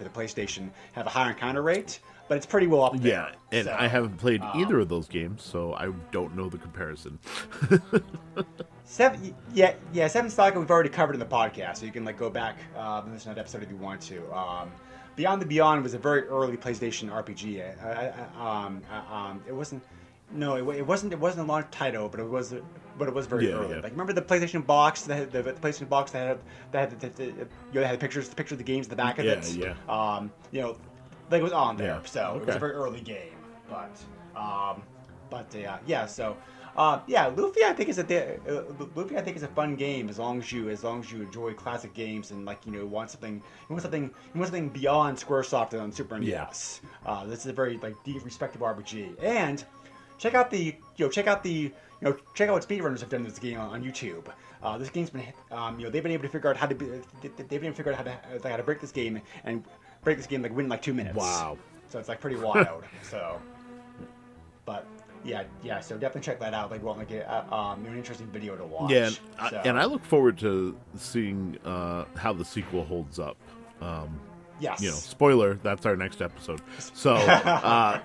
the PlayStation have a higher encounter rate, but it's pretty well up there. Yeah, and I haven't played either of those games, so I don't know the comparison. Seven Saga we've already covered in the podcast, so you can go back and listen to that episode if you want to. Beyond the Beyond was a very early PlayStation RPG. It wasn't a launch title, but it was very early. Yeah. Like, remember the PlayStation box, the PlayStation box that had the picture of the games at the back of it. Yeah. It was on there. Yeah. So Okay. It was a very early game, Lufia I think is a fun game as long as you enjoy classic games and want something beyond SquareSoft on Super NES. This is a very deep, respectable RPG. And check out what speedrunners have done with this game on YouTube. This game's been they've been able to figure out how to break this game and win 2 minutes. Wow. So it's pretty wild. So, but yeah. So definitely check that out. An interesting video to watch. Yeah, and I look forward to seeing how the sequel holds up. Yes. Spoiler, that's our next episode. So, I've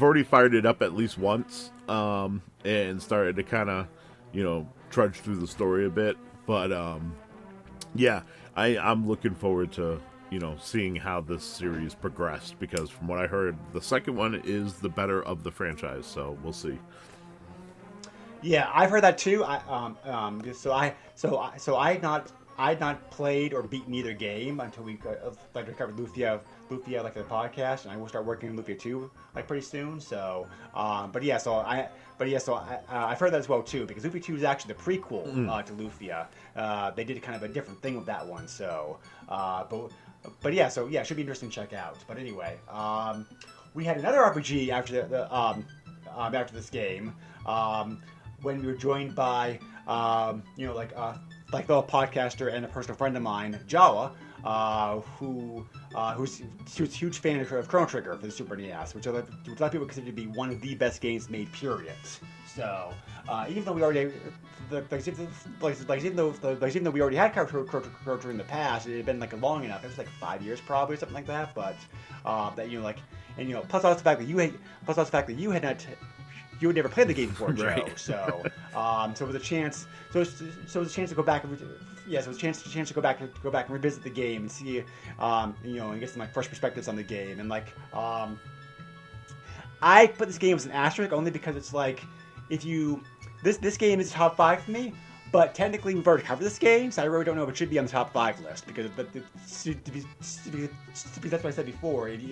already fired it up at least once, and started to kind of, trudge through the story a bit. But, I'm looking forward to, seeing how this series progressed, because from what I heard, the second one is the better of the franchise. So we'll see. Yeah, I've heard that too. I had not played or beaten either game until we covered Lufia for the podcast, and I will start working on Lufia 2 pretty soon. So, I've heard that as well too, because Lufia 2 is actually the prequel to Lufia. They did kind of a different thing with that one. So, it should be interesting to check out. But anyway, we had another RPG after this game, when we were joined by like fellow podcaster and a personal friend of mine, Jawa, who's a huge fan of Chrono Trigger for the Super NES, which a lot of people consider to be one of the best games made, period. So, even though we already, even though we already had Chrono Trigger in the past, it had been like long enough. It was like 5 years probably, or something like that. But that plus also the fact that you had not. You had never played the game before, Joe. Right. So it was a chance. So it was a chance to go back. Yes, it was a chance to go back and revisit the game and see, and get some like fresh perspectives on the game. And I put this game as an asterisk only because it's like, this game is top 5 for me. But technically, we've already covered this game, so I really don't know if it should be on the top 5 list because that's what I said before. If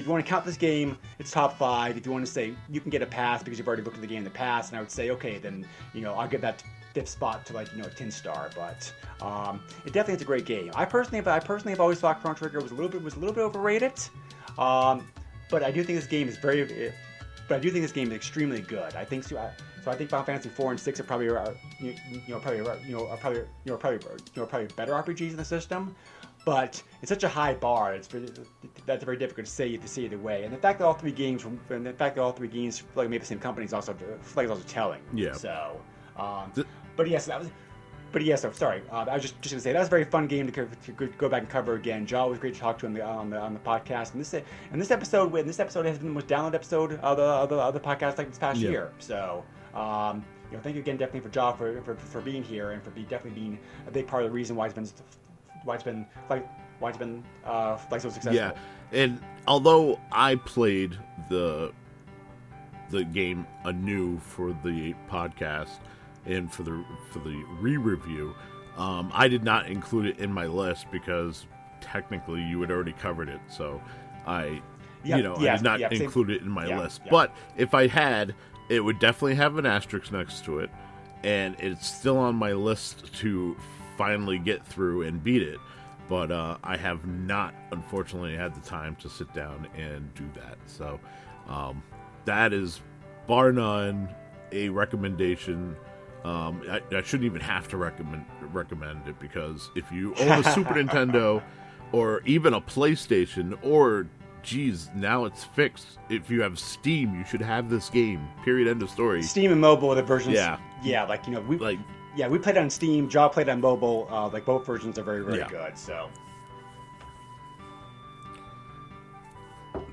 you want to count this game, it's top 5. If you want to say you can get a pass because you've already looked at the game in the past, and I would say, okay, then I'll give that 5th spot to a 10-star. But it definitely is a great game. I personally have always thought Chrono Trigger was a little bit overrated. But I do think this game is extremely good. I think so. So I think Final Fantasy 4 and 6 are probably probably better RPGs in the system, but it's such a high bar. That's very difficult to say either way. And the fact that all three games made the same company is also telling. Yeah. So, but yes, that was. But yes, I'm sorry. I was just going to say that was a very fun game to go back and cover again. Joe was great to talk to on the podcast. And this episode has been the most downloaded episode of the podcast like this past year. So. Thank you again, definitely for Joe for being here and for definitely being a big part of the reason why it's been so successful. Yeah, and although I played the game anew for the podcast and for the re-review, I did not include it in my list because technically you had already covered it, so I did not include it in my list. Yeah. But if I had, it would definitely have an asterisk next to it, and it's still on my list to finally get through and beat it. But I have not, unfortunately, had the time to sit down and do that. So that is, bar none, a recommendation. I shouldn't even have to recommend it, because if you own a Super Nintendo or even a PlayStation, or geez, now it's fixed. If you have Steam, you should have this game. Period. End of story. Steam and mobile are the versions. Yeah. Yeah, we played on Steam. Jaw played on mobile. Both versions are very, very good. So.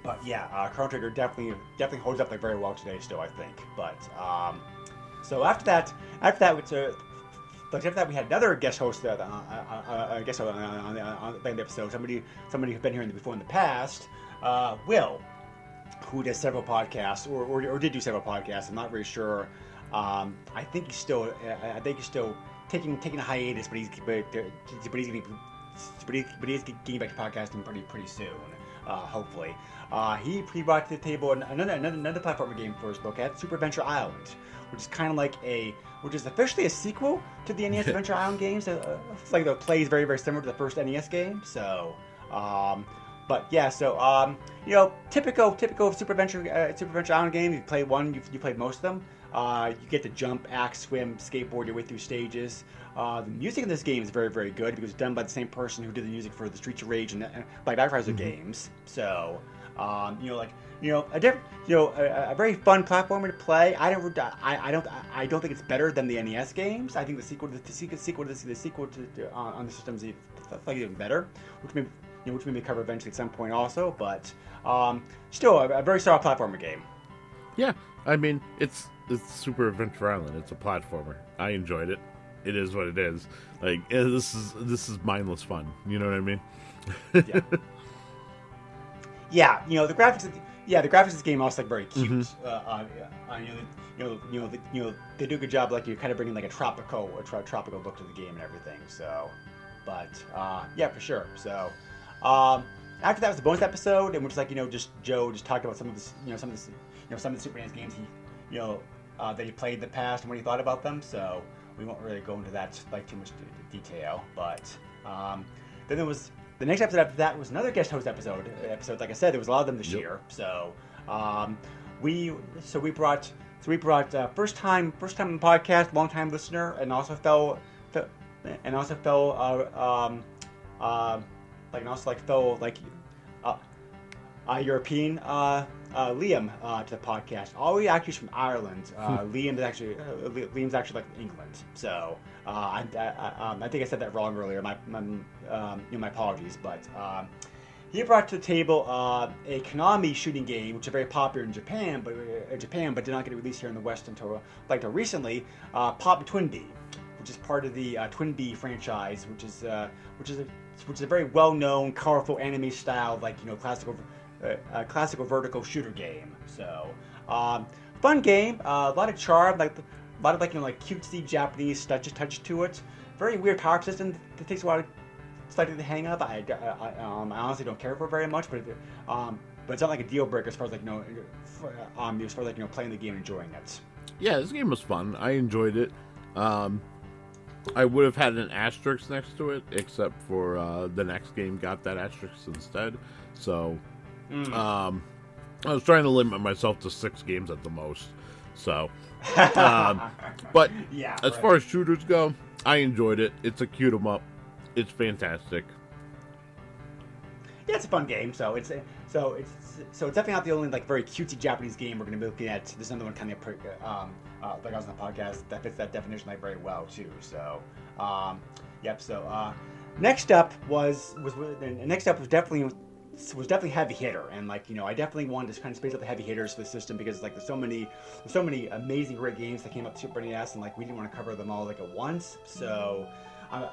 But yeah, Chrono Trigger definitely holds up very well today still, I think. But so after that, we had another guest host on the episode. Somebody who's been here before in the past. Will, who does several podcasts, or did do several podcasts. I'm not really sure. I think he's still taking a hiatus, but he's getting back to podcasting pretty soon. Hopefully, he brought to the table another platformer game for us to look at, Super Adventure Island, which is kind of which is officially a sequel to the NES Adventure Island games. That plays very, very similar to the first NES game. So. But yeah, so typical Super Adventure Island game. You play one, you play most of them. You get to jump, act, swim, skateboard your way through stages. The music in this game is very, very good because it's done by the same person who did the music for the Streets of Rage and Backriser games. So a very fun platformer to play. I don't think it's better than the NES games. I think the sequel on the systems is even better, which we may cover eventually at some point also, but still a very solid platformer game. Yeah, I mean, it's Super Adventure Island. It's a platformer. I enjoyed it. It is what it is. This is mindless fun. You know what I mean? Yeah. The graphics. Yeah, the graphics of this game are also very cute. Mm-hmm. They do a good job. You're kind of bringing a tropical look to the game and everything. So, but yeah, for sure. So. After that was the bonus episode, and which is just Joe just talked about some of the Super NES games that he played in the past and what he thought about them. So we won't really go into that too much detail. But then there was the next episode after that was another guest host episode. Like I said, there was a lot of them this year. So we brought first time on the podcast, long time listener, and also and also fellow European Liam to the podcast. All the actors from Ireland. Liam's actually like England. So I think I said that wrong earlier. My apologies. But he brought to the table a Konami shooting game, which is very popular in Japan, but did not get released here in the West until recently. Pop Twin Bee, which is part of the Twin Bee franchise, which is a very well-known, colorful anime style, classical vertical shooter game. So, fun game, a lot of charm, a lot of cutesy Japanese touch to it. Very weird power system that takes a while slightly to hang up. I honestly don't care for it very much, but it's not like a deal breaker as far as playing the game and enjoying it. Yeah, this game was fun. I enjoyed it. I would have had an asterisk next to it, except for the next game got that asterisk instead. So, I was trying to limit myself to 6 games at the most. So, but yeah, as far as shooters go, I enjoyed it. It's a cute 'em up. It's fantastic. Yeah, it's a fun game. So it's definitely not the only very cutesy Japanese game we're going to be looking at. There's another one kind of like I was on the podcast that fits that definition very well too. So yep. So next up was definitely heavy hitter, and I definitely wanted to kind of space out the heavy hitters for the system because there's so many amazing great games that came up to Super NES, and we didn't want to cover them all at once. So I'm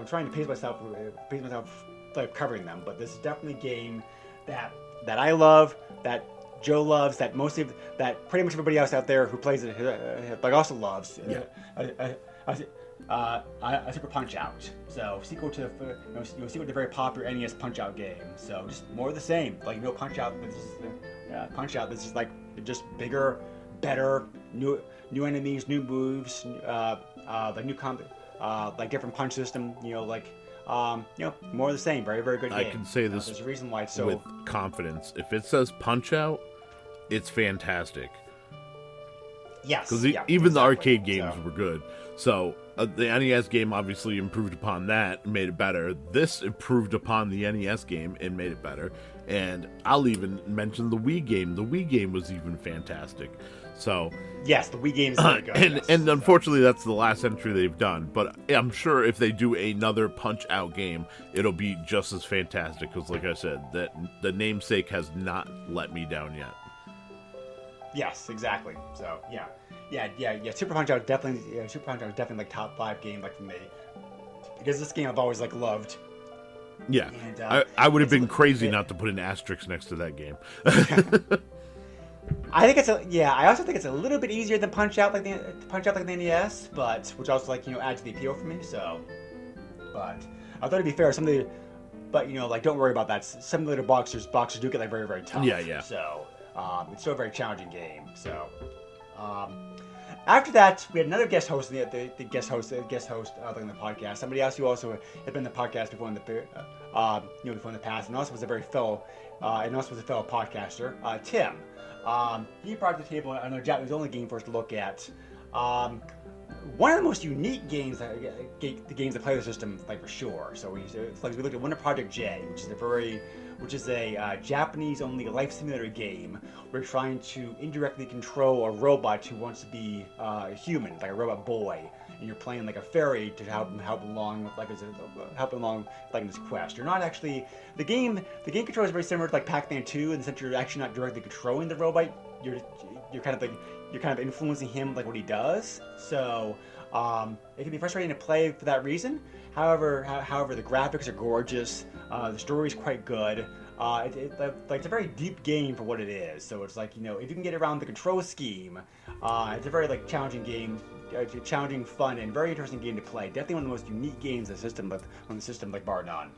trying to pace myself covering them, but this is definitely a game that I love, that Joe loves, that pretty much everybody else out there who plays it also loves. Yeah. Super Punch Out. So sequel to the very popular NES Punch Out game. So just more of the same. Punch Out. Punch Out. This is just bigger, better, new enemies, new moves, new combat, different punch system. More of the same. Very, very good game. I can say this there's a reason why it's so with confidence. If it says Punch Out, it's fantastic. Yes. Because even the arcade games were good. So the NES game obviously improved upon that and made it better. This improved upon the NES game and made it better. And I'll even mention the Wii game. The Wii game was even fantastic. So yes, the Wii game is very good. And unfortunately, that's the last entry they've done. But I'm sure if they do another Punch Out game, it'll be just as fantastic. Because, like I said, that the namesake has not let me down yet. Yes, exactly. So yeah. Super Punch Out is definitely top 5 game for me, because this game I've always loved. Yeah, and, I would have been crazy not to put an asterisk next to that game. I think I also think it's a little bit easier than Punch Out like the NES, but which also adds to the appeal for me. So, but I thought it'd be fair. Don't worry about that. Some of the little boxers do get very, very tough. Yeah. So it's still a very challenging game. So. After that, we had another guest host, the guest host on the podcast. Somebody else who also had been on the podcast before in the past, and also was a fellow podcaster, Tim. He brought to the table another Japanese only game for us to look at. One of the most unique games that play the system, for sure. So we looked at Wonder Project J, which is a Japanese-only life simulator game. We're trying to indirectly control a robot who wants to be human, like a robot boy, and you're playing a fairy to help along in this quest. You're not actually the game control is very similar to Pac-Man 2, in the sense you're actually not directly controlling the robot. You're kind of influencing him what he does. So it can be frustrating to play for that reason. However, the graphics are gorgeous. The story is quite good. It's a very deep game for what it is. So it's if you can get around the control scheme, it's a very challenging game, challenging, fun, and very interesting game to play. Definitely one of the most unique games on the system, bar none.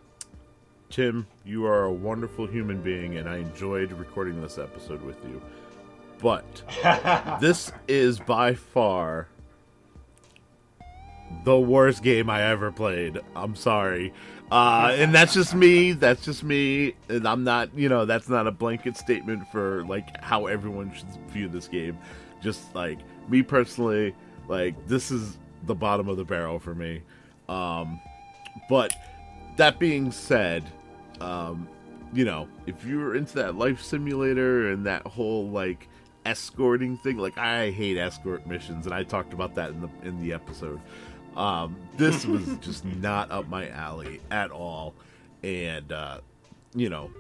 Tim, you are a wonderful human being, and I enjoyed recording this episode with you. But this is by far the worst game I ever played. I'm sorry. And that's just me. And I'm not, that's not a blanket statement for how everyone should view this game. Just me personally, this is the bottom of the barrel for me. But that being said, you know, if you're into that life simulator and that whole like escorting thing, like I hate escort missions, and I talked about that in the episode. This was just not up my alley at all, and you know,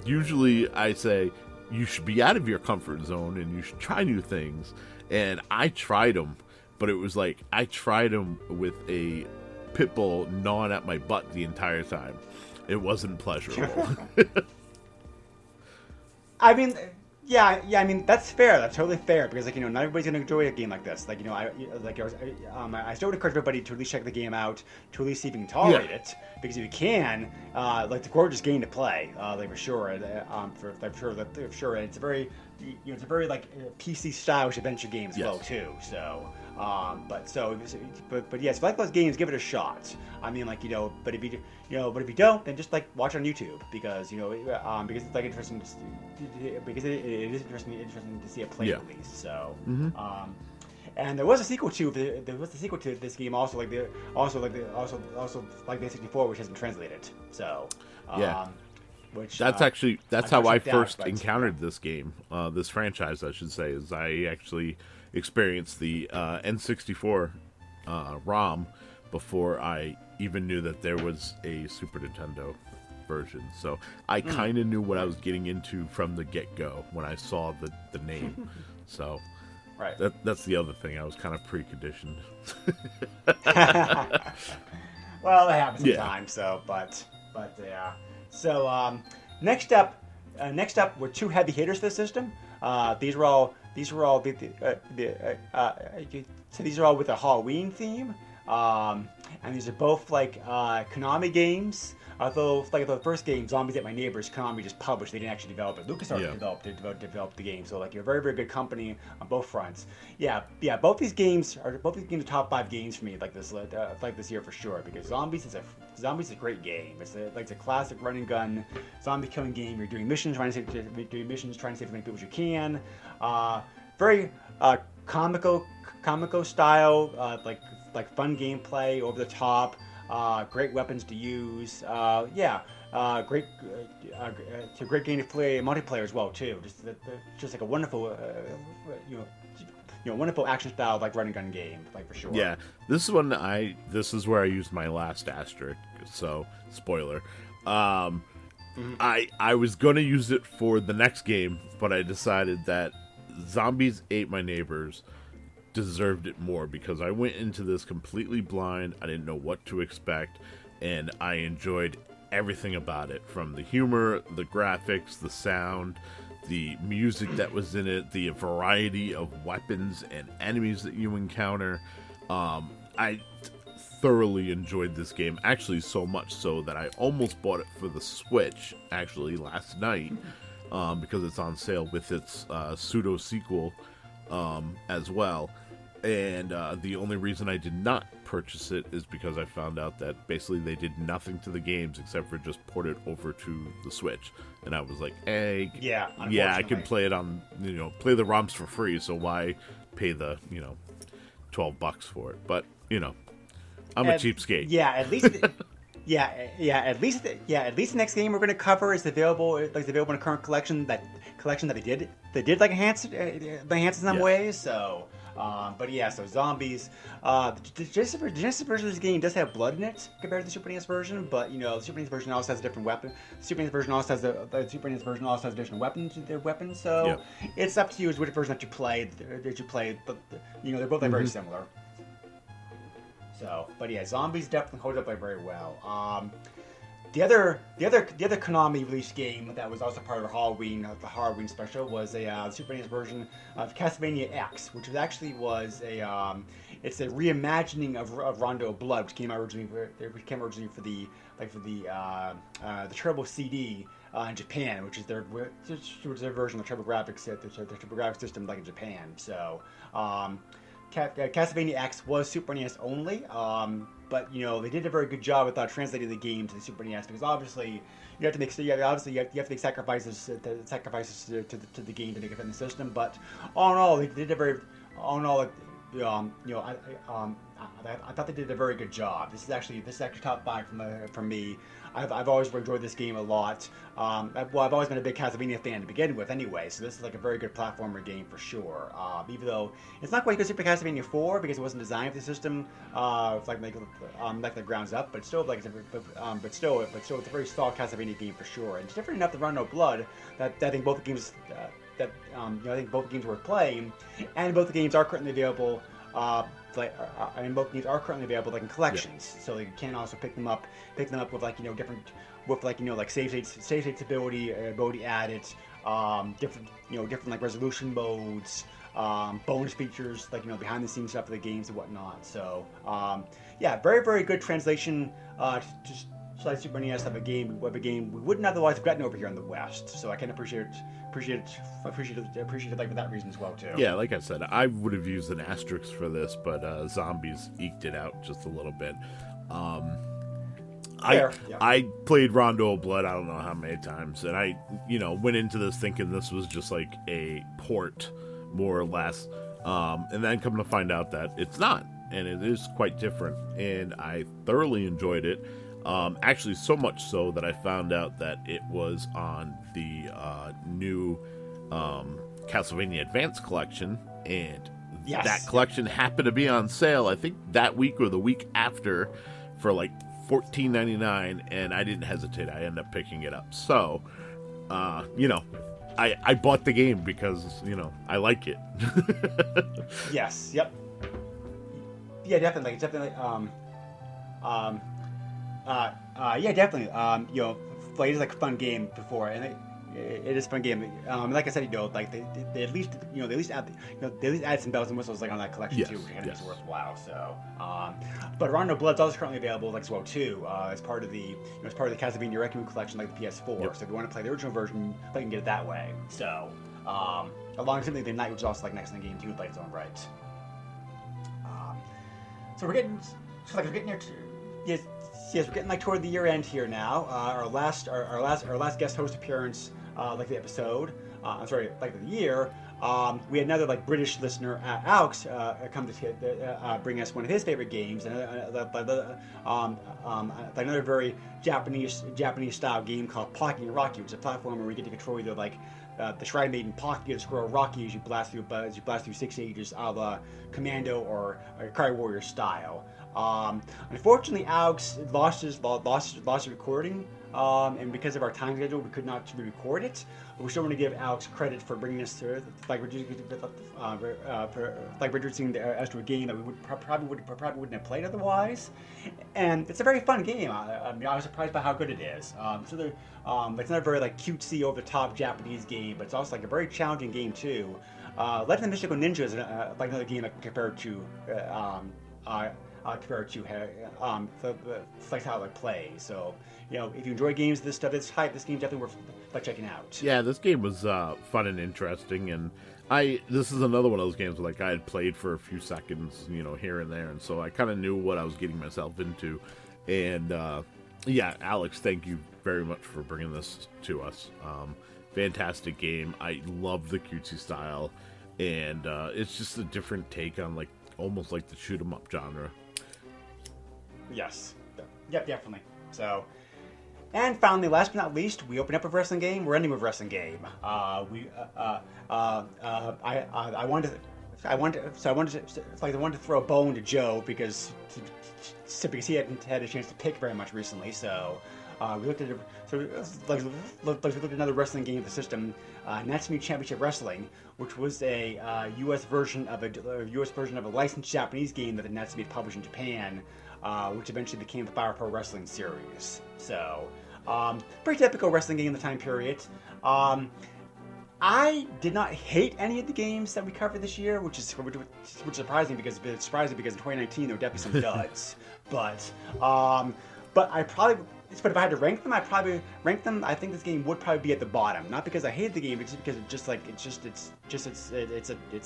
usually I say you should be out of your comfort zone and you should try new things, and I tried them, but it was like I tried them with a pit bull gnawing at my butt the entire time. It wasn't pleasurable. I mean, yeah. I mean, that's fair. That's totally fair because, like, you know, not everybody's gonna enjoy a game like this. Like, you know, I still would encourage everybody to at least check the game out, to at least see if you can tolerate it. Because if you can, like, it's a gorgeous game to play, like for sure. For sure, and it's a very, you know, it's a very like PC stylish adventure game as well too. So. But yes, if you like those games, give it a shot. I mean, like, you know, but if you don't, then just like watch on YouTube because, you know, because it's like interesting because it is interesting to see it played at least. So, and there was a sequel to this game also like the 64, which hasn't translated. So, which that's how I first encountered this game, this franchise, I should say, is I actually experienced the N64 ROM before I even knew that there was a Super Nintendo version. So I kind of knew what I was getting into from the get-go when I saw the name. So that's the other thing. I was kind of preconditioned. Well, it happens sometimes. So, but yeah. So next up were two heavy hitters for the system. These are all with a Halloween theme, and these are both like Konami games. Although, like the first game, Zombies Ate My Neighbors, Konami just published; they didn't actually develop it. LucasArts developed the game. So, like, you're a very, very good company on both fronts. Yeah. Both these games are top 5 games for me, like this year for sure. Because Zombies is a great game. It's a classic run and gun zombie killing game. You're doing missions, trying to save as many people as you can. Very comico style, like fun gameplay, over the top. Great weapons to use. Great. It's a great game to play multiplayer as well too. Just like a wonderful, wonderful action style like run and gun game, like for sure. Yeah, this is where I used my last asterisk. So spoiler. I was gonna use it for the next game, but I decided that Zombies Ate My Neighbors deserved it more because I went into this completely blind. I didn't know what to expect, and I enjoyed everything about it, from the humor, the graphics, the sound, the music that was in it, the variety of weapons and enemies that you encounter. I thoroughly enjoyed this game, actually so much so that I almost bought it for the Switch actually last night, because it's on sale with its pseudo sequel as well. And the only reason I did not purchase it is because I found out that basically they did nothing to the games except for just port it over to the Switch. And I was like, I can play it on, play the ROMs for free, so why pay the, $12 for it? But, I'm a cheapskate. Yeah, at least at least the next game we're going to cover is available in a current collection that they did like enhance in some ways. So, so Zombies. The Genesis version of this game does have blood in it compared to the Super NES version, but the Super NES version also has a different weapon. The Super NES version also has different weapons. So it's up to you as which version that you play. But they're both very similar. So, but yeah, Zombies definitely holds up very well. The other Konami released game that was also part of the Halloween special was a Super NES version of Castlevania X, which actually was it's a reimagining of Rondo of Blood, which came out originally for the Turbo CD in Japan, which is their version of the TurboGrafx system like in Japan. So. Castlevania X was Super NES only, but they did a very good job without translating the game to the Super NES, because obviously you have to make sacrifices to the game to make it fit in the system. But all in all, they did a very I thought they did a very good job. This is actually top 5 from me. I've always enjoyed this game a lot. I've always been a big Castlevania fan to begin with, anyway. So this is like a very good platformer game for sure. Even though it's not quite good Super Castlevania 4 because it wasn't designed for the system, like the grounds up. But still, but still, it's a very solid Castlevania game for sure. And it's different enough to Run No Blood that I think both the games I think both the games are worth playing, and both the games are currently available. Both games are currently available like in collections, so you can also pick them up with different save state stability added, different like resolution modes, bonus features like behind the scenes stuff of the games and whatnot. So very very good translation to Super NES of a game we wouldn't otherwise have gotten over here in the West. So I can appreciate it like for that reason as well too. Yeah, like I said, I would have used an asterisk for this, but Zombies eked it out just a little bit. I played Rondo of Blood I don't know how many times, and I went into this thinking this was just like a port, more or less, and then come to find out that it's not, and it is quite different, and I thoroughly enjoyed it. Actually, so much so that I found out that it was on the new Castlevania Advance collection, and that collection happened to be on sale, I think that week or the week after, for like $14.99, and I didn't hesitate. I ended up picking it up. So, I bought the game because, I like it. Yes, yep. Yeah, definitely. Definitely. It is like a fun game before, and it is a fun game. Like I said, they at least add some bells and whistles like on that collection too, which kind of makes it worthwhile. So, but Rondo Blood's also currently available as well too, as part of the Castlevania Requiem collection, like the PS4. Yep. So if you want to play the original version, you can get it that way. So, along with Symphony of the Night, which is also like next in the game too, by its own right. So we're getting near to. Yes, we're getting like toward the year end here now. Our last guest host appearance, like the episode, like the year. We had another like British listener, Alex, come to bring us one of his favorite games, and another very Japanese style game called Pocky and Rocky, which is a platformer where you get to control either like the Shrine Maiden Pocky or the Squirrel Rocky as you blast through 6 ages, a la Commando or Ikari Warrior style. Unfortunately, Alex lost his recording, and because of our time schedule, we could not re-record it. But we still want to give Alex credit for bringing us to reducing us to a game that we probably wouldn't have played otherwise. And it's a very fun game. I was surprised by how good it is. It's not a very like cutesy, over the top Japanese game, but it's also like a very challenging game too. Legend of the Mystical Ninja is like another game compared to like how it plays. So, if you enjoy games, this game's definitely worth checking out. Yeah, this game was fun and interesting, and this is another one of those games where like I had played for a few seconds, here and there, and so I kind of knew what I was getting myself into. And Alex, thank you very much for bringing this to us. Fantastic game. I love the cutesy style, and it's just a different take on like almost like the shoot 'em up genre. Yes. Yep, definitely. So, and finally, last but not least, we open up with a wrestling game. We're ending with a wrestling game. I wanted to throw a bone to Joe because he hadn't had a chance to pick very much recently. So, we looked at another wrestling game of the system, Natsume Championship Wrestling, which was a U.S. version of a licensed Japanese game that the Natsume published in Japan, which eventually became the Fire Pro Wrestling series. So, pretty typical wrestling game in the time period. I did not hate any of the games that we covered this year, which is surprising because in 2019 there were definitely some duds. But if I had to rank them, I'd probably rank them. I think this game would probably be at the bottom, not because I hated the game, but just because it's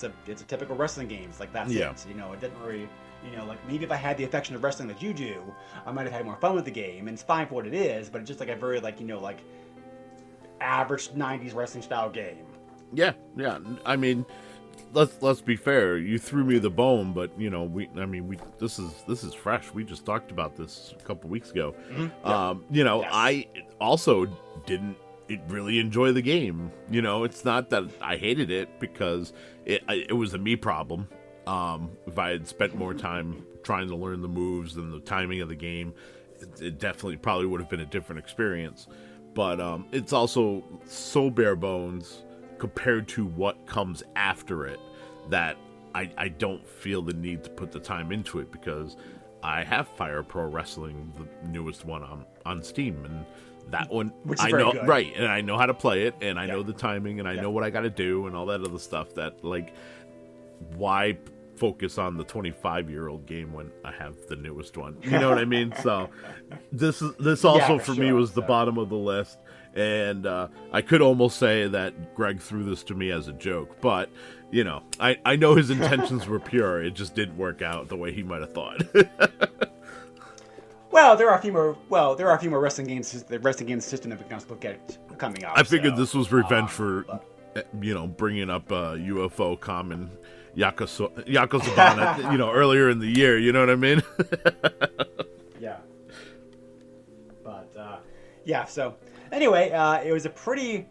a typical wrestling game. It's like that's it. It didn't really. Maybe if I had the affection of wrestling that you do, I might have had more fun with the game, and it's fine for what it is, but it's just like a very average 90s wrestling style game. Yeah. I mean, let's be fair. You threw me the bone, but you know, this is fresh. We just talked about this a couple weeks ago. Mm-hmm. You know, Yes. I also didn't really enjoy the game. You know, it's not that I hated it because it was a me problem. If I had spent more time trying to learn the moves and the timing of the game, it definitely probably would have been a different experience. But it's also so bare bones compared to what comes after it that I don't feel the need to put the time into it, because I have Fire Pro Wrestling, the newest one on Steam, and that one Which is I very know good. right, and I know how to play it, and I Yeah. know the timing, and I Yeah. know what I got to do, and all that other stuff. That, like, why focus on the 25-year-old game when I have the newest one? You know what I mean? So this also for for me sure, was the so. bottom of the list. And I could almost say that Greg threw this to me as a joke, but you know, I know his intentions were pure. It just didn't work out the way he might have thought. Well, there are a few more wrestling games. The wrestling game system that we can also look at coming up. I figured so, this was revenge for, you know, bringing up UFO common Yakozabana, you know, earlier in the year. You know what I mean? Yeah. But yeah. So anyway, it was a pretty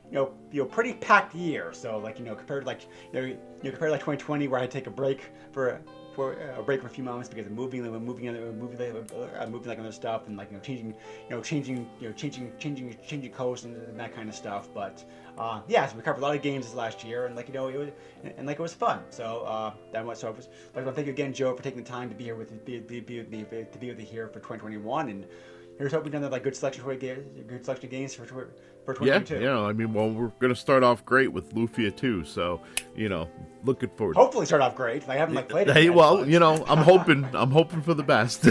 pretty packed year. So like compared to like 2020, where I had to take a break for a few months because of moving like other stuff, and like changing coast and that kind of stuff. But yeah, so we covered a lot of games this last year, and it was fun. So I want to thank you again, Joe, for taking the time to be here with you here for 2021, and here's hoping we've done like good selection of games for 2022. Yeah, I mean, well, we're gonna start off great with Lufia 2, so you know, looking forward. Hopefully, start off great. I haven't played it. Hey, yet, well, but... you know, I'm hoping for the best.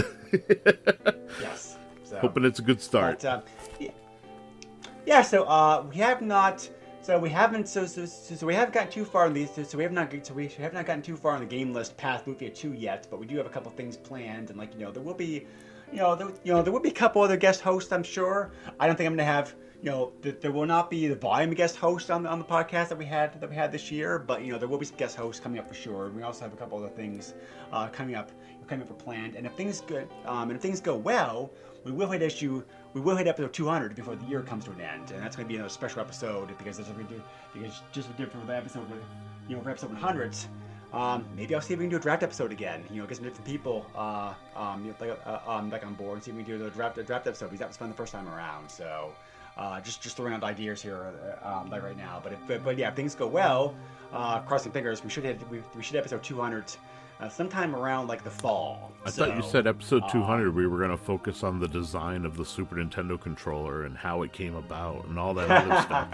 Yes. So, Hoping it's a good start. But, yeah. So we haven't gotten too far on these. So we have not gotten too far on the game list past Lufia 2 yet. But we do have a couple things planned, and there will be, there will be a couple other guest hosts, I'm sure. I don't think I'm gonna have. There will not be the volume of guest hosts on the podcast that we had this year, but there will be some guest hosts coming up for sure. We also have a couple other things coming up for planned. And if things go well, we will hit episode 200 before the year comes to an end, and that's going to be another special episode because just to do for the episode, for episode 100. Maybe I'll see if we can do a draft episode again. Get some different people like on board and see if we can do a draft episode, because that was fun the first time around. So. Just throwing out ideas here, like right now. But yeah, if things go well, crossing fingers, we should hit episode 200 sometime around like the fall. I thought you said episode 200 we were going to focus on the design of the Super Nintendo controller and how it came about and all that other stuff.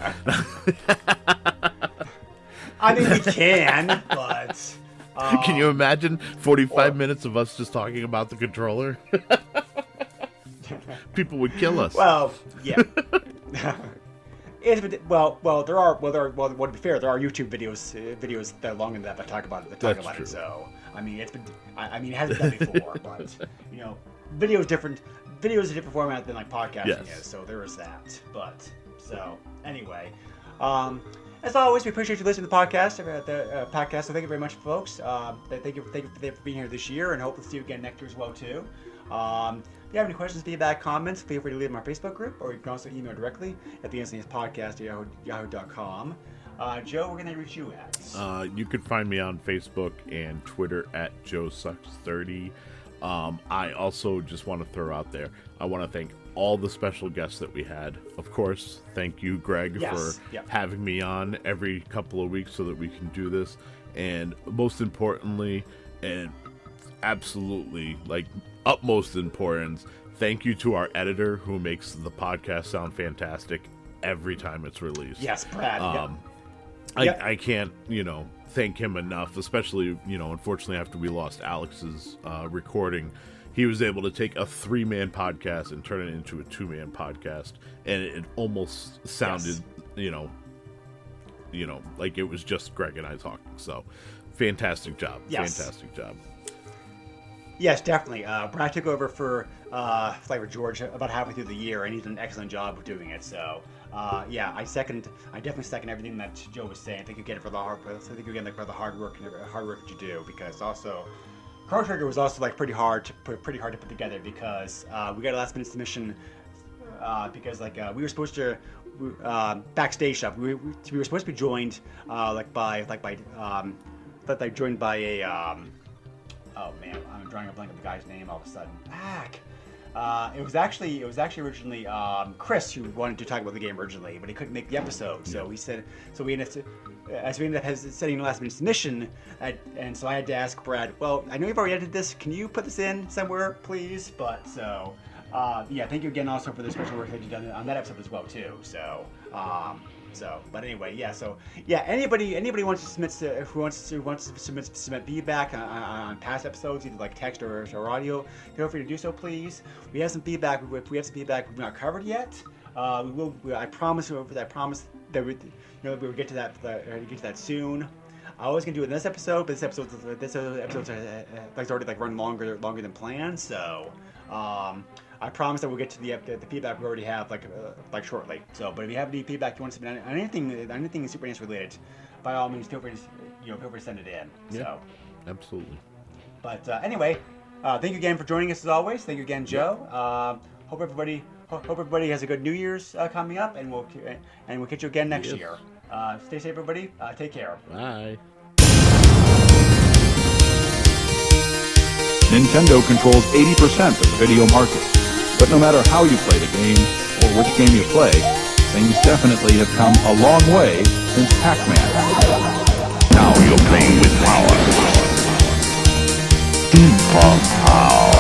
I mean, we can, but can you imagine 45 minutes of us just talking about the controller? People would kill us. Well, yeah. To be fair, there are YouTube videos that are longer than that talk about it. That's true. It. So I mean, it hasn't done before, but video is different. Video is a different format than like podcasting is. So there is that. But so anyway, as always, we appreciate you listening to the podcast. So thank you very much, folks. Thank you for being here this year, and hope to see you again next year as well too. If you have any questions, feedback, comments, feel free to leave them in our Facebook group, or you can also email directly at the SNES podcast at yahoo.com. Joe, we're going to reach you at? You can find me on Facebook and Twitter at JoeSucks30. I also just want to throw out there, I want to thank all the special guests that we had. Of course, thank you, Greg, for having me on every couple of weeks so that we can do this. And most importantly, and absolutely, like, utmost importance, thank you to our editor who makes the podcast sound fantastic every time it's released. Yes, Brad. I can't, thank him enough, especially, unfortunately after we lost Alex's recording. He was able to take a 3-man podcast and turn it into a 2-man podcast, and it almost sounded, like it was just Greg and I talking. So, fantastic job. Yes. Fantastic job. Yes, definitely. Brad took over for Flavor George about halfway through the year, and he did an excellent job of doing it. So, yeah, I definitely second everything that Joe was saying. I think you get it for the hard work that you do, because also Chrono Trigger was also like pretty hard to put together, because we got a last minute submission because we were supposed to backstage stuff. We were supposed to be joined joined by a oh man, I'm drawing a blank of the guy's name all of a sudden. It was actually originally Chris who wanted to talk about the game originally, but he couldn't make the episode. So we ended up setting a last minute submission, and so I had to ask Brad, well, I know you've already edited this, can you put this in somewhere, please? But so yeah, thank you again also for the special work that you've done on that episode as well too. So but anyway, yeah. So yeah, anybody wants to submit feedback on past episodes, either like text or audio, feel free to do so, please. We have some feedback. If we have some feedback we've not covered yet, we will. I promise that we'll get to that soon. I was gonna do it in this episode, but this episode's already run longer than planned. So I promise that we'll get to the feedback we already have shortly. So, but if you have any feedback you want to submit on anything Super NES related, by all means feel free to send it in. Yeah, so absolutely. But anyway, thank you again for joining us as always. Thank you again, Joe. Hope everybody has a good New Year's coming up, and we'll catch you again next year. Stay safe, everybody. Take care. Bye. Nintendo controls 80% of the video market. But no matter how you play the game, or which game you play, things definitely have come a long way since Pac-Man. Now you're playing with power. Super power.